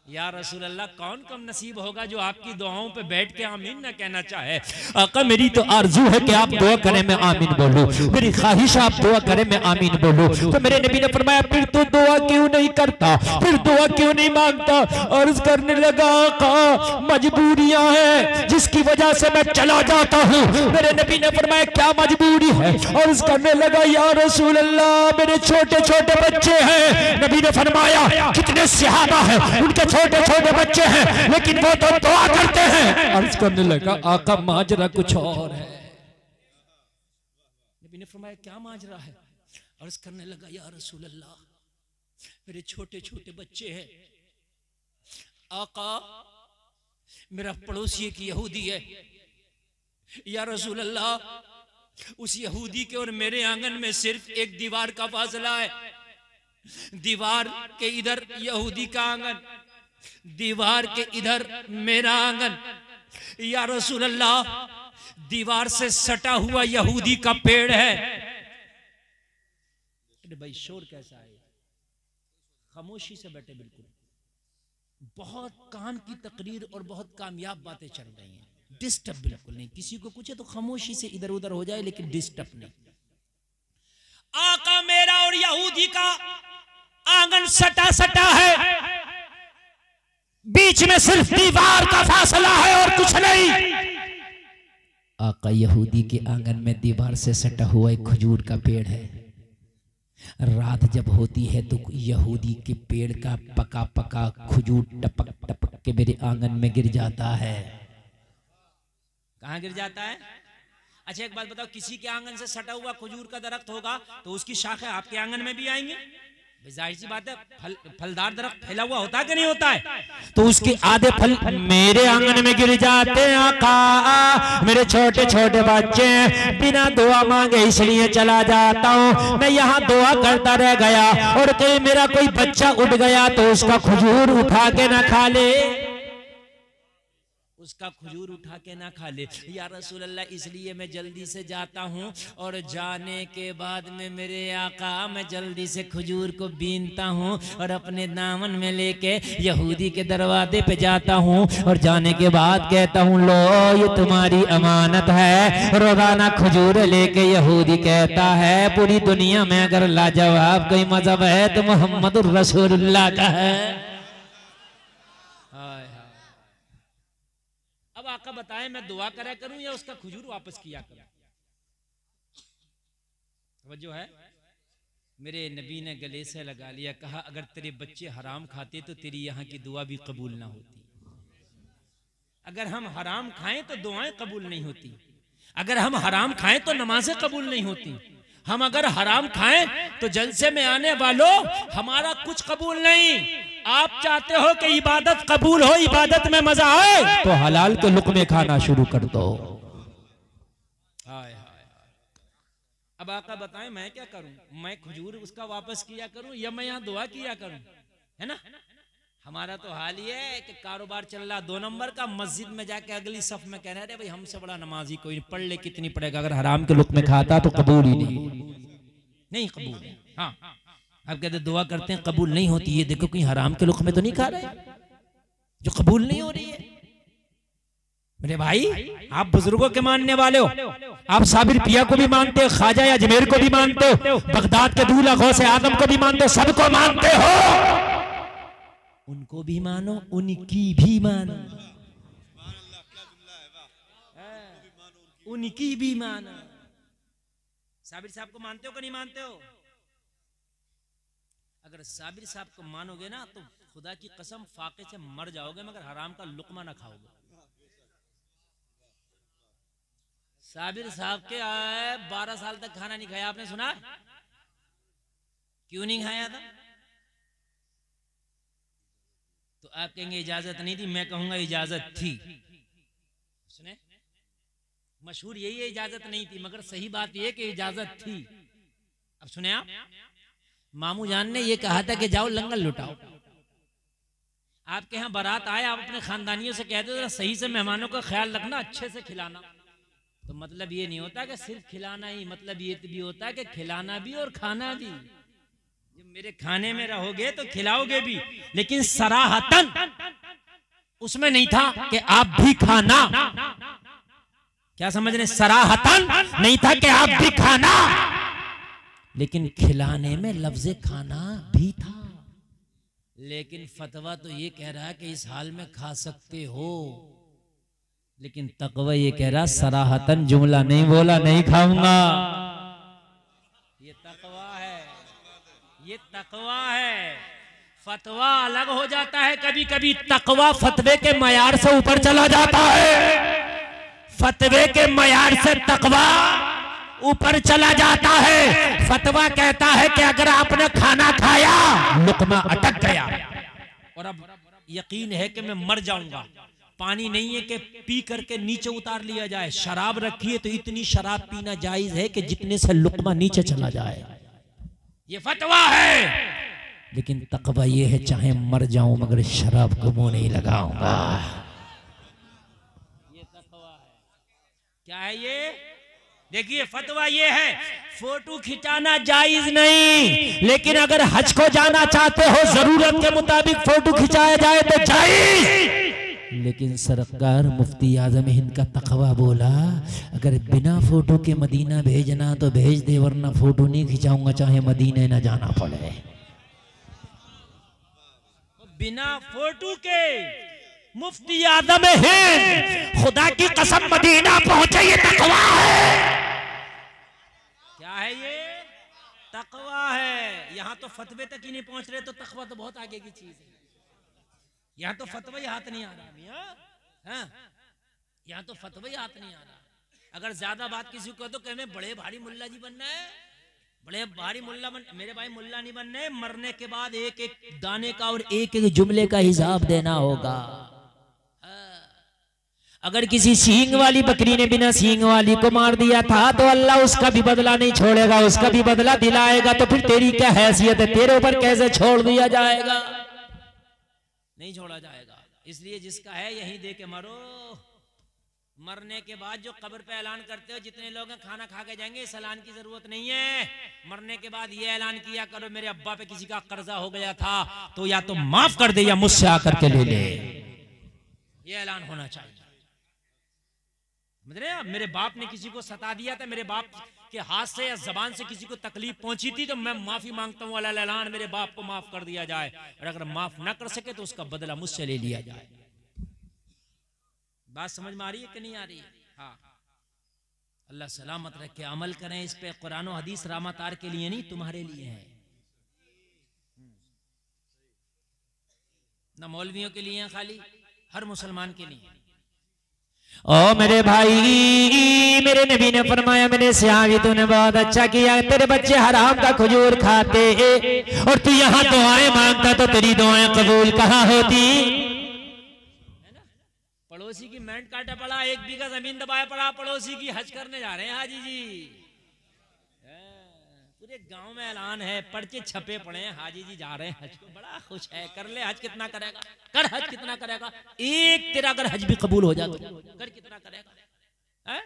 Speaker 1: या रसूल अल्लाह, कौन कम नसीब होगा जो आपकी दुआओं पे बैठ के आमीन ना कहना चाहे?
Speaker 2: आका मेरी तो आरजू है कि आप दुआ करें मैं आमीन बोलूं, मेरी ख्वाहिश आप दुआ करें मैं आमीन बोलूं। तो मेरे नबी ने फरमाया फिर तो दुआ क्यों नहीं करता, फिर दुआ क्यों नहीं मांगता? अर्ज करने लगा, आका मजबूरियां हैं जिसकी वजह से मैं चला जाता हूँ। मेरे नबी ने फरमाया क्या मजबूरी है? अर्ज करने लगा, या रसूल अल्लाह मेरे छोटे छोटे बच्चे हैं। नबी ने फरमाया कितने सहाबा है उनके छोटे छोटे बच्चे हैं लेकिन वो तो दुआ करते हैं। अर्ज करने लगा, आका माजरा कुछ और है।
Speaker 1: नबी ने फरमाया क्या माजरा है? अर्ज करने लगा, या रसूल अल्लाह मेरे छोटे छोटे बच्चे हैं। आका मेरा पड़ोसी एक यहूदी है, या रसूल अल्लाह, उस यहूदी के और मेरे आंगन में सिर्फ एक दीवार का फासला है। दीवार के इधर यहूदी का आंगन, दीवार के इधर मेरा आंगन। या रसूल अल्लाह, दीवार से सटा हुआ यहूदी का पेड़ है। अरे भाई शोर कैसा है? खामोशी से बैठे बिल्कुल। बहुत काम की तकरीर और बहुत कामयाब बातें चल रही हैं। डिस्टर्ब बिल्कुल नहीं, किसी को कुछ है तो खामोशी से इधर उधर हो जाए, लेकिन डिस्टर्ब नहीं। आका मेरा और यहूदी का आंगन सटा सटा है, बीच में सिर्फ दीवार का फासला है और कुछ नहीं। आका यहूदी के आंगन में दीवार से सटा हुआ एक खजूर का पेड़ है। रात जब होती है तो यहूदी के पेड़ का पका पका खजूर टपक टपक के मेरे आंगन में गिर जाता है। कहाँ गिर जाता है? अच्छा एक बात बताओ, किसी के आंगन से सटा हुआ खजूर का दरख्त होगा तो उसकी शाखें आपके आंगन में भी आएंगी? जाहिर सी बात है, फलदार दरख्त फैला हुआ होता है कि नहीं होता है? तो उसके आधे फल मेरे आंगन में गिर जाते हैं। आका मेरे छोटे छोटे बच्चे बिना दुआ मांगे इसलिए चला जाता हूँ। मैं यहाँ दुआ करता रह गया और कहीं मेरा कोई बच्चा उठ गया तो उसका खजूर उठा के ना खा ले, उसका खजूर उठा के ना खा ले। या रसूल अल्लाह, इसलिए मैं जल्दी से जाता हूँ और जाने के बाद में मेरे आका मैं जल्दी से खजूर को बीनता हूँ और अपने दामन में लेके यहूदी के दरवाजे पे जाता हूँ और जाने के बाद कहता हूँ, लो ये तुम्हारी अमानत है। रोजाना खजूर लेके यहूदी कहता है, पूरी दुनिया में अगर लाजवाब कोई मजहब है तो मोहम्मदुर रसूलुल्लाह का है। अब आका बताए मैं दुआ करा करूं या उसका खजूर वापस किया करूं? जो है मेरे नबी ने गले से लगा लिया, कहा अगर तेरे बच्चे हराम खाते तो तेरी यहाँ की दुआ भी कबूल ना होती। अगर हम हराम खाएं तो दुआएं कबूल नहीं होती। अगर हम हराम खाएं तो नमाजें कबूल नहीं होती। हम अगर हराम खाएं तो जलसे में आने वालों हमारा कुछ कबूल नहीं। आप चाहते हो कि इबादत कबूल हो, इबादत में मजा आए, तो हलाल के लुक़मे खाना शुरू कर दो। अब आका बताएं मैं क्या करूं? मैं खजूर उसका वापस किया करूं या मैं यहाँ दुआ किया करूं? है ना? हमारा तो हाल ये है कि कारोबार चल रहा 2 नंबर का, मस्जिद में जाके अगली सफ में कह रहे भाई हमसे बड़ा नमाजी कोई नहीं, पढ़ ले कितनी पढ़ेगा, अगर हराम के लुक़मे खाता तो कबूल ही नहीं कबूल है। हाँ अब कहते दुआ करते हैं कबूल नहीं होती। ये देखो कहीं हराम के लुक़मे तो नहीं खा रहे जो कबूल नहीं हो रही है। मेरे भाई आप बुजुर्गों के मानने वाले हो, आप साबिर पिया को भी मानते हो, ख्वाजा या अजमेर को भी मानते हो, बगदाद के दूल्हा गौसे आजम को भी मानते हो, सबको मानते हो, उनको भी मानो उनकी भी मानो, उनकी भी मानो। साबिर साहब को मानते हो कि नहीं मानते हो? अगर साबिर साहब को मानोगे ना तो खुदा की कसम फाके से मर जाओगे मगर हराम का लुक़मा ना खाओगे। साबिर साहब के 12 साल तक खाना नहीं खाया, आपने सुना? क्यों नहीं खाया था? तो आप कहेंगे इजाजत नहीं थी, मैं कहूंगा इजाजत थी। सुने, मशहूर यही है इजाजत नहीं थी, मगर सही बात यह कि इजाजत थी। अब सुने आप, मामू जान ने यह कहा था कि जाओ लंगर लुटाओ। आपके यहाँ बारात आए, आप अपने खानदानियों से कहते हो सही से मेहमानों का ख्याल रखना, अच्छे से खिलाना। तो मतलब ये नहीं होता कि सिर्फ खिलाना ही, मतलब ये भी होता है कि खिलाना भी और खाना भी। जब मेरे खाने में रहोगे तो खिलाओगे भी, लेकिन सराहतन उसमें नहीं था कि आप भी खाना। क्या समझ रहे? सराहतन नहीं था कि आप भी खाना, लेकिन खिलाने में लफ्ज़े खाना भी था। लेकिन फतवा तो ये कह रहा है कि इस हाल में खा सकते हो, लेकिन तकवा ये कह रहा सराहतन जुमला नहीं बोला, नहीं खाऊंगा। ये तकवा है, ये तकवा है। फतवा अलग हो जाता है, कभी कभी तकवा फतवे के मयार से ऊपर चला जाता है। फतवे के मयार से तकवा ऊपर चला जाता है। फतवा कहता है कि अगर आपने खाना खाया, लुक़मा अटक गया और अब यकीन है कि मैं मर जाऊंगा, पानी नहीं है कि पी करके नीचे उतार लिया जाए। शराब रखी है तो इतनी शराब पीना जायज है कि जितने से लुकमा नीचे चला जाए, ये फतवा है। लेकिन तकवा ये है चाहे मर जाऊं मगर शराब को मुंह नहीं लगाऊंगा। ये तकवा है। क्या है ये? देखिए फतवा ये है, फोटो खिंचाना जायज नहीं, लेकिन अगर हज को जाना चाहते हो जरूरत के मुताबिक फोटो खिंचाया जाए तो जायज। लेकिन सरकार मुफ्ती आजम हिंद का तकवा बोला, अगर बिना फोटो के मदीना भेजना तो भेज दे, वरना फोटो नहीं खिंचाऊंगा चाहे मदीने ना जाना पड़े। बिना फोटो के मुफ्ती आजम हिंद खुदा की कसम मदीना पहुंचे, ये तकवा है। क्या है ये? तकवा है। यहाँ तो फतवे तक ही नहीं पहुंच रहे तो तकवा तो बहुत आगे की चीज है। यहाँ तो फतवा ही हाथ नहीं आ रहा मियां, हाँ? यहाँ तो फतवा ही हाथ नहीं आ रहा। अगर ज्यादा बात किसी को तो कहने बड़े भारी मुल्ला जी बनना है, बड़े भारी मुल्ला बन। मेरे भाई मुल्ला नहीं बनने, मरने के बाद एक एक दाने का और एक एक जुमले का हिसाब देना होगा। अगर किसी सींग वाली बकरी ने बिना सींग वाली को मार दिया था तो अल्लाह उसका भी बदला नहीं छोड़ेगा, उसका भी बदला दिलाएगा। तो फिर तेरी क्या हैसियत है, तेरे ऊपर कैसे छोड़ दिया जाएगा? नहीं छोड़ा जाएगा। इसलिए जिसका है यहीं दे के मरो। मरने के बाद जो कब्र पे ऐलान करते हो जितने लोग हैं खाना खा के जाएंगे, इस ऐलान की जरूरत नहीं है। मरने के बाद ये ऐलान किया करो, मेरे अब्बा पे किसी का कर्जा हो गया था तो या तो माफ कर दे या मुझसे आकर के ले ले। ये ऐलान होना चाहिए। समझ रहे हैं? मेरे बाप ने किसी को सता दिया था, मेरे बाप के हाथ से या जबान से किसी को तकलीफ पहुंची थी तो मैं माफी मांगता हूं, वाला ऐलान मेरे बाप को माफ कर दिया जाए। और अगर माफ ना कर सके तो उसका बदला मुझसे ले लिया जाए। बात समझ में आ रही है कि नहीं आ रही है? हाँ, अल्लाह सलामत रखे। अमल करें इस पे। कुरान और हदीस रामातार के लिए नहीं, तुम्हारे लिए है, ना मौलवियों के लिए, खाली हर मुसलमान के लिए।
Speaker 2: ओ मेरे भाई, मेरे नबी ने फरमाया, मैंने सियावी तूने बहुत अच्छा किया। तेरे बच्चे हराम का खजूर खाते और तू यहाँ दुआएं मांगता तो तेरी दुआएं कबूल कहाँ होती?
Speaker 1: पड़ोसी की मेंढ काटा पड़ा, 1 बीघा जमीन दबाया पड़ा, पड़ोसी की हज करने जा रहे हैं हाजी जी। पूरे गांव में ऐलान है, पर्चे छपे पड़े हैं, हाजी जी जा रहे हैं हज को। बड़ा खुश है। कर ले हज, कितना करेगा? कर हज, कितना करेगा? एक तेरा अगर हज भी कबूल हो जाए तो कर कितना करेगा?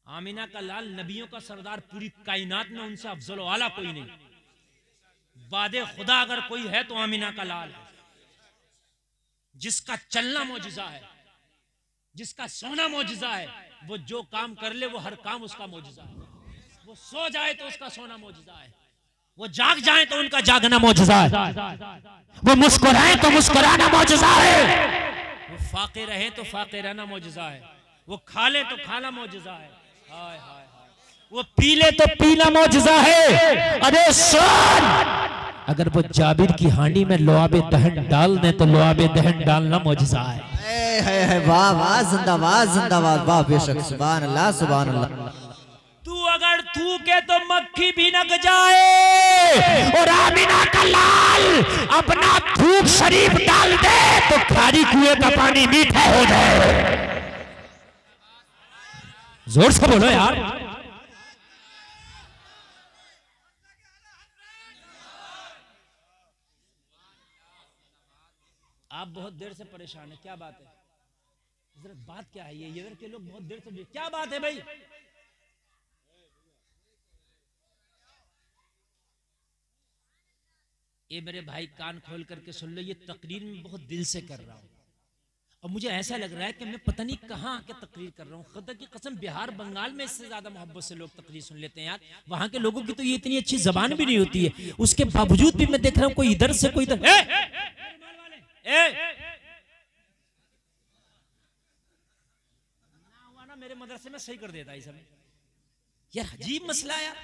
Speaker 1: आमीना का लाल नबियों का सरदार, पूरी कायनात में उनसे अफजल वाला कोई नहीं। वादे खुदा अगर कोई है तो आमीना का लाल है, जिसका चलना मौजिजा है, जिसका सोना मौजिजा है। वो जो काम कर ले वो हर काम उसका मौजिजा है। वो सो जाए तो उसका सोना मौजिजा है, वो जाग जाए तो उनका जागना मौजिजा है,
Speaker 2: वो मुस्कुराए तो मुस्कुराना मौजिजा है,
Speaker 1: वो फाके रहे तो फाके रहना मौजिजा है, वो खा ले तो खाना मौजिजा है, हाय हाय हाय,
Speaker 2: वो पी ले तो पीना मौजिजा है। अरे सुन, अगर वो जाबिर की हांडी में लोआबे दहन डाल दे तो लोआबे दहन डालना मौजिजा है।
Speaker 5: वाह वाह, जिंदाबाद जिंदाबाद, वाह बेशक, सुभान अल्लाह सुभान अल्लाह।
Speaker 1: तू अगर थूके तो मक्खी भी न जाए,
Speaker 2: और आमीना का लाल अपना थूक शरीफ डाल दे तो खारी कुएं का पानी मीठा हो जाए। जोर से बोलो यार।
Speaker 1: आप बहुत देर से परेशान है, क्या बात है? जरा बात क्या है? ये इधर के लोग बहुत देर से, क्या बात है भाई? ये मेरे भाई कान खोल करके सुन लो, ये तकरीर में बहुत दिल से कर रहा हूँ और मुझे ऐसा लग रहा है कि मैं पता नहीं कहाँ आके तकरीर कर रहा हूँ। खुदा की कसम, बिहार बंगाल में इससे ज्यादा मोहब्बत से लोग तकरीर सुन लेते हैं यार। वहां के लोगों की तो ये इतनी अच्छी जबान भी नहीं होती है, उसके बावजूद भी मैं देख रहा हूँ कोई इधर से कोई इधर। मेरे मदरसे में सही कर देता है यार, अजीब मसला यार।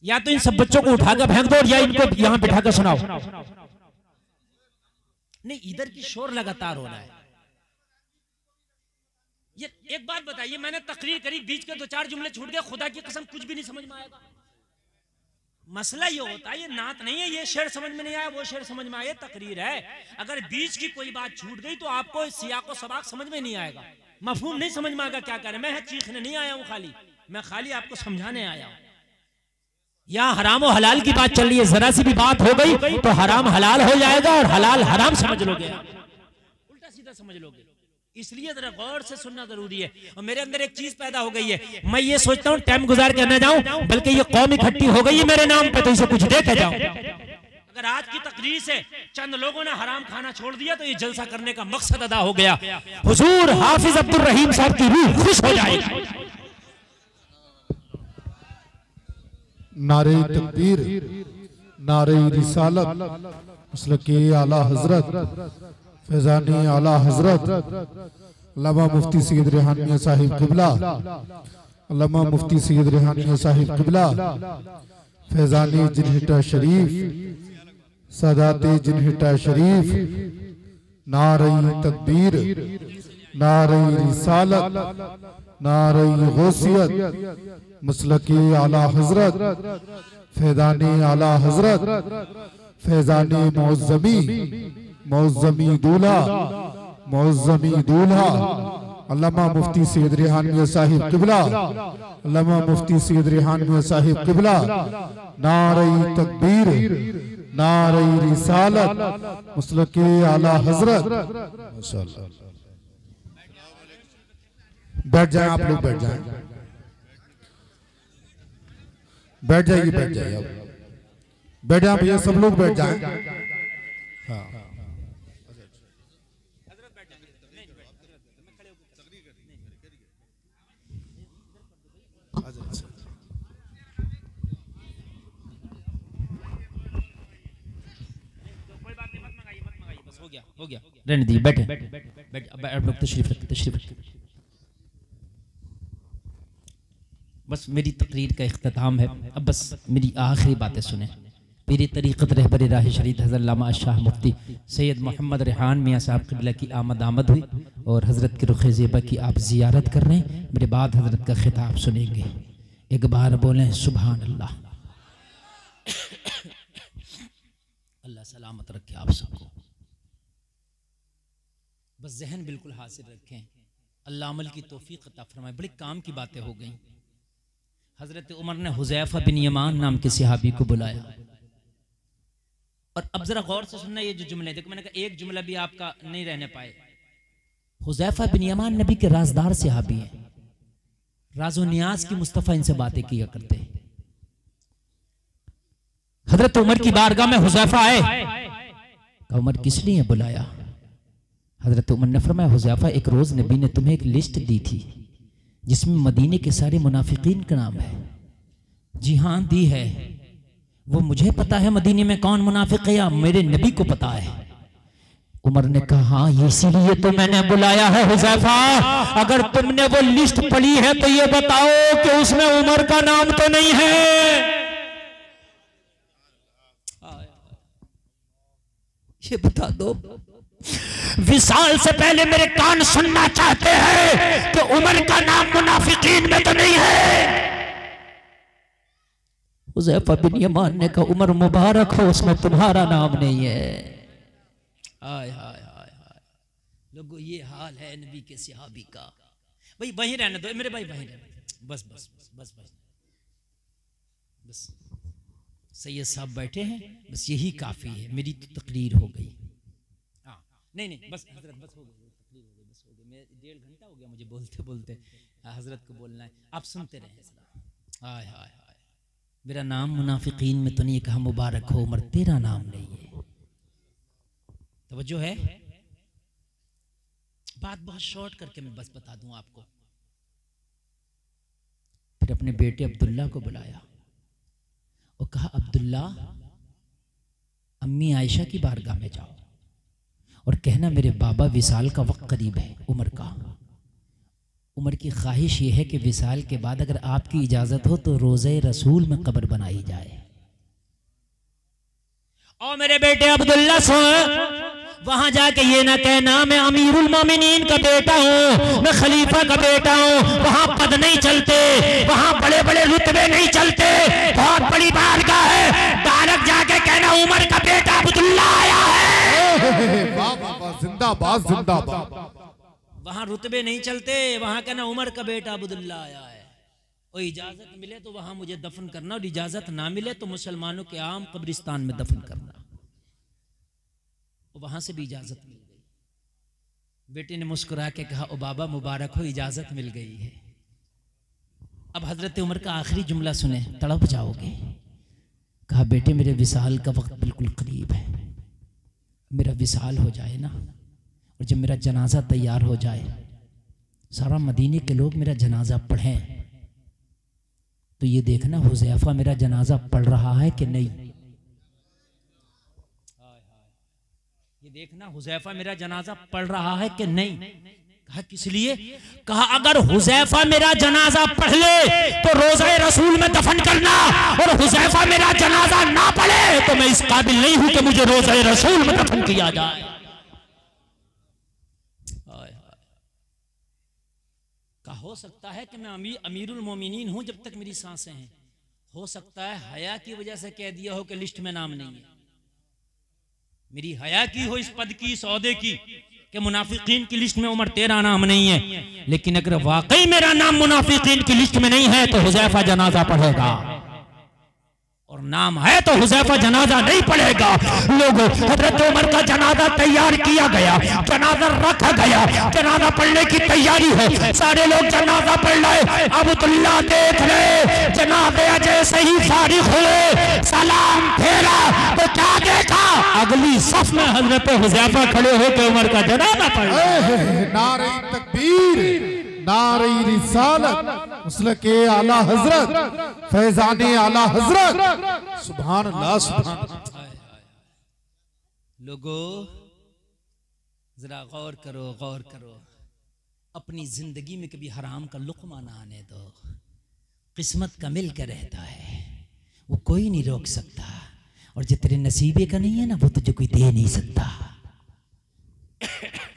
Speaker 2: या तो इन सब बच्चों को उठाकर फेंक दो या इनको यहां बिठाकर सुनाओ।
Speaker 1: नहीं, इधर की शोर लगातार हो रहा है। ये एक बात बताइए, मैंने तकरीर करी, बीच के 2-4 जुमले छूट गए, खुदा की कसम कुछ भी नहीं समझ में आएगा। मसला ये होता है, ये नात नहीं है, ये शेर समझ में नहीं आया, वो शेर समझ में आया, तकरीर है। अगर बीच की कोई बात छूट गई तो आपको सियाको सबाक समझ में नहीं आएगा, मफहूम नहीं समझ में आएगा क्या कह रहे। मैं चीखने नहीं आया हूँ, मैं खाली आपको समझाने आया हूँ।
Speaker 2: यहाँ हराम और हलाल की बात चल रही है, जरा सी भी बात हो गई तो हराम हलाल हो जाएगा और हलाल हराम समझ लोगे,
Speaker 1: उल्टा सीधा समझ लोगे। इसलिए जरा गौर से सुनना जरूरी है। और मेरे अंदर एक चीज पैदा हो गई है,
Speaker 2: मैं ये सोचता हूँ टाइम गुजार के न जाऊं, बल्कि ये कौम इकट्ठी हो गई है मेरे नाम पे, तो इसे कुछ दे के जाऊं।
Speaker 1: अगर आज की तकरीर से चंद लोगों ने हराम खाना छोड़ दिया तो ये जलसा करने का मकसद अदा हो गया।
Speaker 2: हुजूर हाफिज अब्दुल रहीम साहब की रूह खुश हो जाएगी।
Speaker 4: नारे तकबीर, नारे रिसालत, मसलके आला हजरत, फैजानी आला हजरत अल्लामा मुफ्ती सैयद रेहान मियां साहिब किबला, अल्लामा मुफ्ती सैयद रेहान मियां साहिब किबला, फैजानी जिनहिटा शरीफ, सादाते जिनहिटा शरीफ, नारे तकबीर, नारे रिसालत, नारे गौसियत, मसलके आला हजरत, फैजानी आला हजरत, फैजानी मौज़्ज़मी, मौज़्ज़मी दूल्हा, मौज़्ज़मी दूल्हा अल्लामा मुफ्ती सैयद रेहान मियां साहिब किबला, अल्लामा मुफ्ती सैयद रेहान मियां साहिब किबला, नारे तकबीर, नारे रिसालत, मसलके आला हजरत। माशाअल्लाह, बैठ जाएं आप लोग, बैठ जाएं, बैठ जाइए, बैठ जाइए, बैठ जाए भैया, सब लोग बैठ जाएं। हाँ,
Speaker 2: हो गया, रहने दीजिए, बैठे बैठ, अब लोग तशरीफ रखिए, तशरीफ रखिए। बस मेरी तकरीर का इख्तिताम है, अब बस मेरी आखिरी बातें सुने। मेरी तरीक़त रहबर राह शरीद हज़रत अल्लामा शाह मुफ्ती सैयद मोहम्मद रेहान मियां साहब क़िबला की आमद हुई और हज़रत के रुख़ ज़ेबा की आप ज़ियारत कर रहे हैं। मेरे बाद हज़रत का खिताब सुनेंगे, एक बार बोलें सुभान अल्लाह। अल्लाह सलामत रखे आप सबको, बस जहन बिल्कुल हासिल रखें, अल्लाह अमल की तौफीक अता फरमाए। बड़ी काम की बातें हो गई। हजरत उमर ने हुज़ैफा बिन यमान नाम के सहाबी को बुलाया, और अब जरा गौर से सुनना ये जो जुमले, देखो मैंने कहा एक जुमला भी आपका नहीं रहने पाए। हुज़ैफा बिन यमान नबी के राजदार सहाबी हैं, राज़ो नियाज की मुस्तफ़ा इनसे बातें किया करते। हजरत उमर की बारगाह में हुज़ैफा आए, कहा उमर किस लिए बुलाया? हजरत उमर ने फरमाया हुज़ैफा एक रोज नबी ने तुम्हें एक लिस्ट दी थी जिसमें मदीने के सारे मुनाफिकीन का नाम है। जी हाँ दी है, वो मुझे पता है मदीने में कौन मुनाफिक है, या मेरे नबी को पता है। उमर ने कहा हाँ इसीलिए तो मैंने बुलाया है हुज़ैफा, अगर तुमने वो लिस्ट पढ़ी है तो ये बताओ कि उसमें उमर का नाम तो नहीं है। ये बता दो, विसाल से पहले मेरे कान सुनना चाहते हैं कि उमर का नाम मुनाफिकीन में तो नहीं है। हुज़ैफा बिन यमान ने कहा उमर मुबारक हो, उसमें तुम्हारा नाम नहीं है। हाय हाय हाय हाय लोगों, ये हाल है नबी के सहाबी का। भाई वहीं रहने दो मेरे भाई, वहीं रहने दो, बस बस बस बस बस बस। सैयद साहब बैठे हैं, बस यही काफी है, मेरी तो तकरीर हो गई। नहीं नहीं बस हजरत, बस हो गई तकरीर हो गई, बस हो गई। मैं 1.5 घंटा हो गया मुझे बोलते बोलते, हजरत को बोलना है, आप सुनते रहें। हाय हाय हाय, मेरा नाम मुनाफिकीन में तो नहीं, कहा मुबारक हो उमर तेरा नाम नहीं है। तवज्जो है, बात बहुत शॉर्ट करके मैं बस बता दूं आपको। फिर अपने बेटे अब्दुल्ला को बुलाया और कहा अब्दुल्ला अम्मी आयशा की बारगाह में जाओ और कहना मेरे बाबा विसाल का वक्त करीब है उमर का। उमर की ख्वाहिश यह है कि विसाल के बाद अगर आपकी इजाजत हो तो रोज़े रसूल में कब्र बनाई जाए। और मेरे बेटे अब्दुल्ला सो वहां जाके ये ना कहना मैं अमीरुल मोमिनीन का बेटा हूं, मैं खलीफा का बेटा हूं। वहां पद नहीं चलते, वहां बड़े बड़े रुतबे नहीं चलते, बहुत बड़ी बारगाह है,
Speaker 4: जिंदाबाद जिंदाबाद।
Speaker 1: वहां रुतबे नहीं चलते, वहां कहना उमर का बेटा अब्दुल्ला आया है, और इजाजत मिले तो वहां मुझे दफन करना, और इजाजत ना मिले तो मुसलमानों के आम कब्रिस्तान में दफन करना। वहां से भी इजाजत मिल गई। बेटे ने मुस्कुरा के कहा, ओ बाबा मुबारक हो, इजाजत मिल गई है। अब हजरत उमर का आखिरी जुमला सुने, तड़प जाओगे। कहा, बेटे मेरे विसाल का वक्त बिल्कुल करीब है, मेरा विसाल हो जाए ना, और जब मेरा जनाजा तैयार हो जाए, सारा मदीने के लोग मेरा जनाजा पढ़ें, तो ये देखना हुज़ैफा मेरा जनाजा पढ़ रहा है कि नहीं। ये देखना हुज़ैफा मेरा जनाजा पढ़ रहा है कि नहीं। कहा, किस लिए? कहा, अगर हुज़ैफा मेरा जनाजा पढ़ ले तो रोज़े रसूल में दफन करना, और हुज़ैफा मेरा जनाजा ना पढ़े तो मैं इस काबिल नहीं हूं कि मुझे रोज़े रसूल में दफन किया जाए। कहा, हो सकता है कि मैं अमीरुल मोमिनीन हूं जब तक मेरी सांसें हैं, हो सकता है हया की वजह से कह दिया हो कि लिस्ट में नाम नहीं है। मेरी हया की हो इस पद की, इस औहदे की, कि मुनाफिकीन की लिस्ट में उमर तेरा नाम नहीं है। लेकिन अगर वाकई मेरा नाम मुनाफिकीन की लिस्ट में नहीं है तो हुज़ैफा जनाजा पढ़ेगा, और नाम है तो हुज़ैफा जनाजा नहीं पढ़ेगा। लोगों, हज़रत उमर का जनाजा तैयार किया गया, जनाजा रखा गया, जनाजा पढ़ने की तैयारी है, सारे लोग जनाजा पढ़ रहे। अब्दुल्ला देख ले, जनाजे जैसे ही फारिग हुए, सलाम फेरा तो क्या देखा, अगली सफ में हज़रत हुज़ैफा खड़े होकर उमर का जनाजा पढ़ रहे।
Speaker 4: नारे तकबीर, नारे रिसालत, मसलके आला हजरत, फैजाने आला हजरत, सुभान अल्लाह सुभान अल्लाह।
Speaker 1: लोगों, जरा गौर करो, गौर करो, अपनी जिंदगी में कभी हराम का लुक़मा ना आने दो। किस्मत का मिल कर रहता है, वो कोई नहीं रोक सकता, और जो तेरे नसीबे का नहीं है ना, वो तुझे कोई दे नहीं सकता।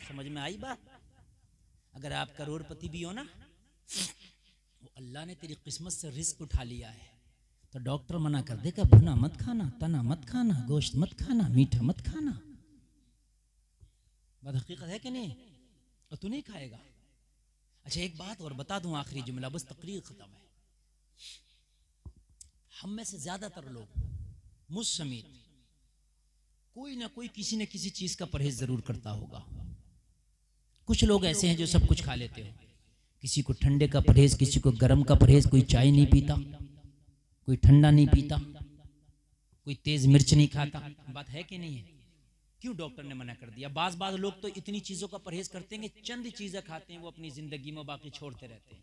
Speaker 1: समझ में आई बात? अगर आप करोड़पति भी हो ना, वो अल्लाह ने तेरी किस्मत से रिस्क उठा लिया है, तो डॉक्टर मना कर देगा, भुना मत खाना, तना मत खाना, गोश्त मत खाना, मीठा मत खाना। बात हकीकत है कि नहीं? और तू नहीं खाएगा। अच्छा, एक बात और बता दूं, आखिरी जुमला, बस तकरीर खत्म है। हम में से ज्यादातर लोग, मुझ समेत, कोई ना कोई किसी न किसी चीज का परहेज जरूर करता होगा। कुछ लोग ऐसे हैं जो सब कुछ खा लेते हो, किसी को ठंडे का परहेज, किसी को गर्म का परहेज, कोई चाय नहीं पीता, कोई ठंडा नहीं पीता, कोई तेज मिर्च नहीं खाता। बात है कि नहीं है? क्यों डॉक्टर ने मना कर दिया? बाज लोग तो इतनी चीजों का परहेज करते हैं कि चंद चीजें खाते हैं वो अपनी जिंदगी में, बाकी छोड़ते रहते हैं।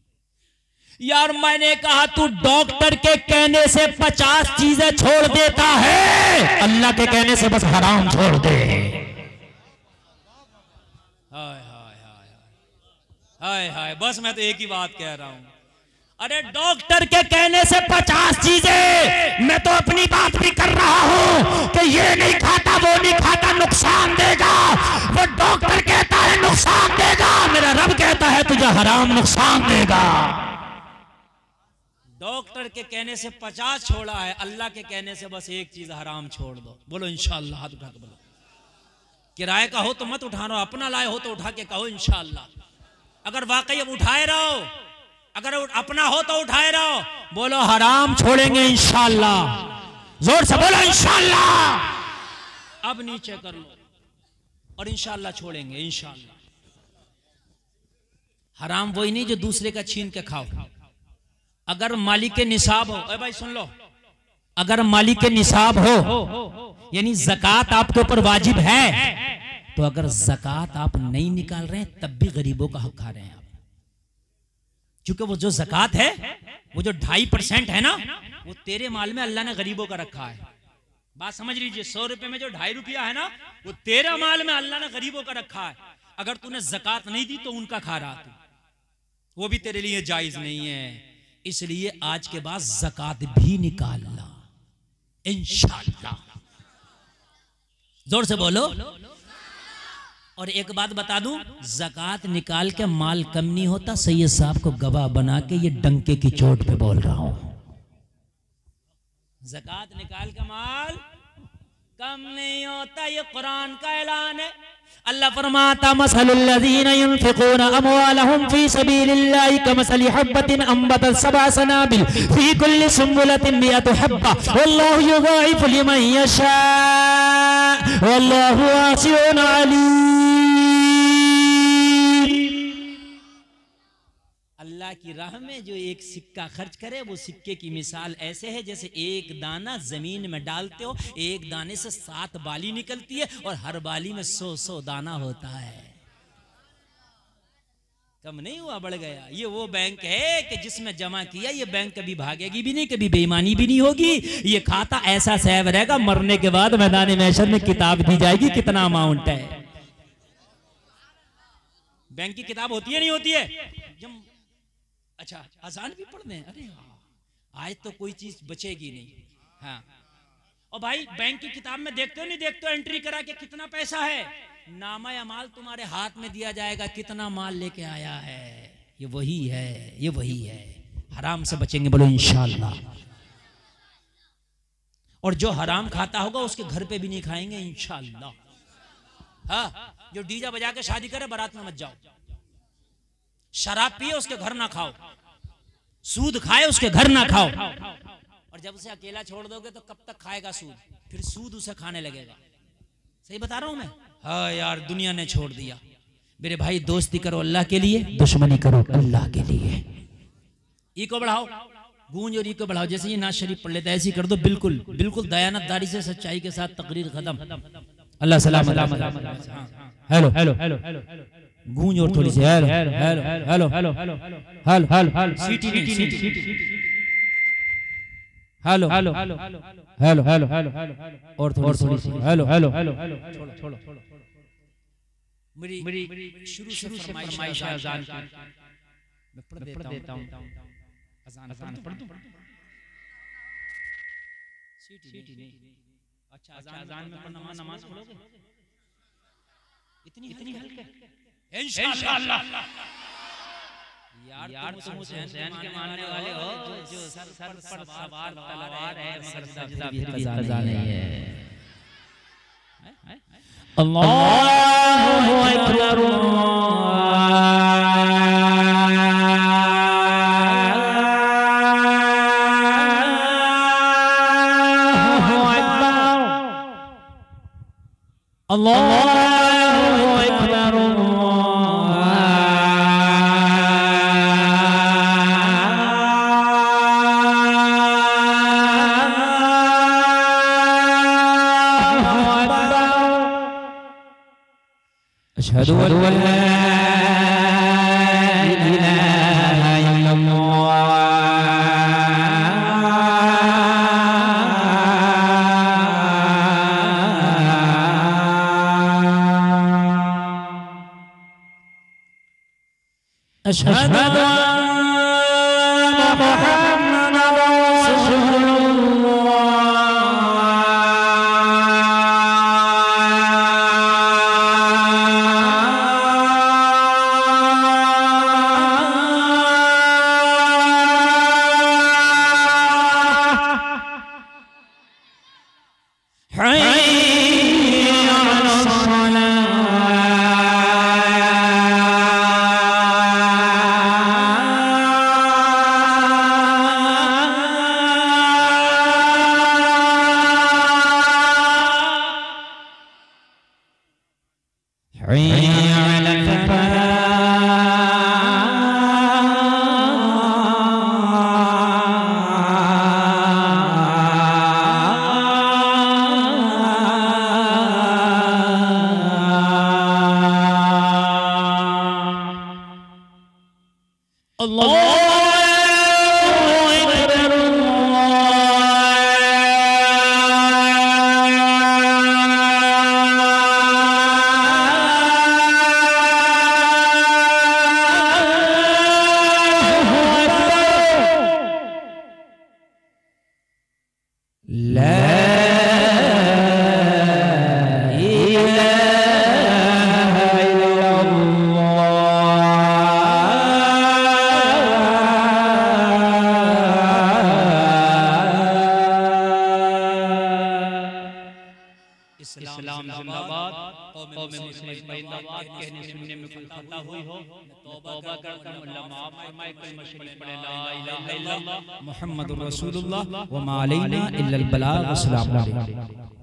Speaker 1: यार मैंने कहा तू डॉक्टर के कहने से 50 चीजें छोड़ देता है, अल्लाह के कहने से बस हराम छोड़ दे। हाय हाय हाय हाय हाय, बस मैं तो एक ही बात कह रहा हूं। अरे डॉक्टर के कहने से 50 चीजें, मैं तो अपनी बात भी कर रहा हूं कि ये नहीं खाता, वो नहीं खाता, नुकसान देगा। वो डॉक्टर कहता है नुकसान देगा, मेरा रब कहता है तुझे हराम नुकसान देगा। डॉक्टर के कहने से 50 छोड़ा है, अल्लाह के कहने से बस एक चीज हराम छोड़ दो। बोलो इंशाअल्लाह, हाथ उठा के बोलो। किराए का हो तो मत उठाना, अपना लाए हो तो उठा के कहो इंशाअल्लाह। अगर वाकई अब उठाए रहो, अगर अपना हो तो उठाए रहो, बोलो हराम छोड़ेंगे इंशाअल्लाह। जोर से बोलो इंशाअल्लाह। अब नीचे कर लो और इंशाअल्लाह छोड़ेंगे इंशाअल्लाह। हराम वही नहीं जो दूसरे का छीन के खाओ। अगर मालिक निसाब हो, भाई सुन लो, अगर मालिक निसाब हो यानी ज़कात आपके ऊपर वाजिब है, तो अगर ज़कात आप नहीं निकाल रहे हैं तब भी गरीबों का हक खा रहे हैं आप। क्योंकि वो जो ज़कात है, वो जो 2.5% है ना, वो तेरे माल में अल्लाह ने गरीबों का रखा है। बात समझ लीजिए, 100 रुपए में जो 2.5 रुपया है ना, वो तेरा माल में अल्लाह ने गरीबों का रखा है। अगर तूने ज़कात नहीं दी तो उनका खा रहा तू, वो भी तेरे लिए जायज नहीं है। इसलिए आज के बाद ज़कात भी निकालना इंशाअल्लाह। जोर से बोलो। और एक बात बता दूं, ज़कात निकाल के माल कम नहीं होता। सैयद साहब को गवाह बना के ये डंके की चोट पे बोल रहा हूं, ज़कात निकाल के माल कम नहीं होता। ये कुरान का ऐलान है।
Speaker 2: अल्लाह फरमाता मसलुल्लज़ीना युनफ़िक़ूना अमवालहुम फ़ी सबीलिल्लाहि कमसलि हब्बतिन अंबतत सबअ सनाबिल फ़ी कुल्लि सुंबुलतिन मिअतु हब्बा वल्लाहु युज़ाइफ़ु लिमन यशा वल्लाहु वासिउन अलीम। अल्लाह की राह में जो एक सिक्का खर्च करे वो सिक्के की मिसाल ऐसे है जैसे एक दाना जमीन में डालते हो, एक दाने से 7 बाली निकलती है और हर बाली में 100 दाना होता है। कम नहीं हुआ, बढ़ गया। ये वो बैंक है कि जिसमें जमा किया ये बैंक कभी भागेगी भी नहीं, कभी बेईमानी भी नहीं होगी। ये खाता ऐसा सैव रहेगा, मरने के बाद मैदान महशर में किताब दी जाएगी कितना अमाउंट है। बैंक की किताब होती है नहीं होती है? जब अच्छा अजान भी पढ़ दें, अरे आज तो कोई चीज बचेगी नहीं। हाँ, और भाई बैंक की किताब में देखते हो नहीं देखते हो, एंट्री करा के कितना पैसा है, नामा या माल तुम्हारे हाथ में दिया जाएगा, कितना माल लेके आया है। ये वही है, ये वही है। हराम से बचेंगे, बोलो इंशाअल्लाह। और जो हराम खाता होगा उसके घर पे भी नहीं खाएंगे इंशाअल्लाह। हाँ, जो डीजे बजा के शादी करे बारात में मत जाओ, शराब पिए उसके घर ना खाओ, सूद खाए उसके घर ना खाओ। और जब उसे अकेला छोड़ दोगे तो कब तक खाएगा सूद, फिर सूद उसे खाने लगेगा। सही बता रहा हूं मैं? हाँ यार, दुनिया ने छोड़ दिया। मेरे भाई दोस्ती करो अल्लाह के लिए, दुश्मनी करो अल्लाह के लिए। ई को बढ़ाओ, गूंज और ई को बढ़ाओ। जैसे ये नाज शरीफ पढ़ लेता है ऐसे ही कर दो, बिल्कुल बिल्कुल दयानतदारी से सच्चाई के साथ तकरीर खत्म। अल्लाह सलाम। हेलो हेलो हेलो गूंज और थोड़ी सी hello hello hello hello hello hello hello सीटी hello hello hello hello hello hello और थोड़ी सी हेलो हेलो हेलो छोड़ो छोड़ो। मेरी शुरू से फरमाइश है अज़ान की, मैं पढ़ देता हूं। अज़ान पढ़ दूं? सीटी नहीं। अच्छा अज़ान में पढ़ना, नमाज पढ़ोगे? इतनी हल्के इंशाअल्लाह। यार तुम हुसैन के मानने वाले हो, जो सर पर सवार तलवार है मगर सजदा भी कज़ा नहीं है। अल्लाहु अकबर। अल्लाहु अकबर। अशहदु अल्ला इलाहा इल्लल्लाह। अशहदु अन्ना मुहम्मदन रसूलुल्लाह।
Speaker 1: बात कहने सुनने में कोई खता हुई हो तौबा करता हूं। अल्लाह माफ फरमाए। कलमा शरीफ पढ़े ला इलाहा इल्लल्लाह मुहम्मदुर रसूलुल्लाह व मा अलैना इल्लल बलाग। अस्सलामु अलैकुम।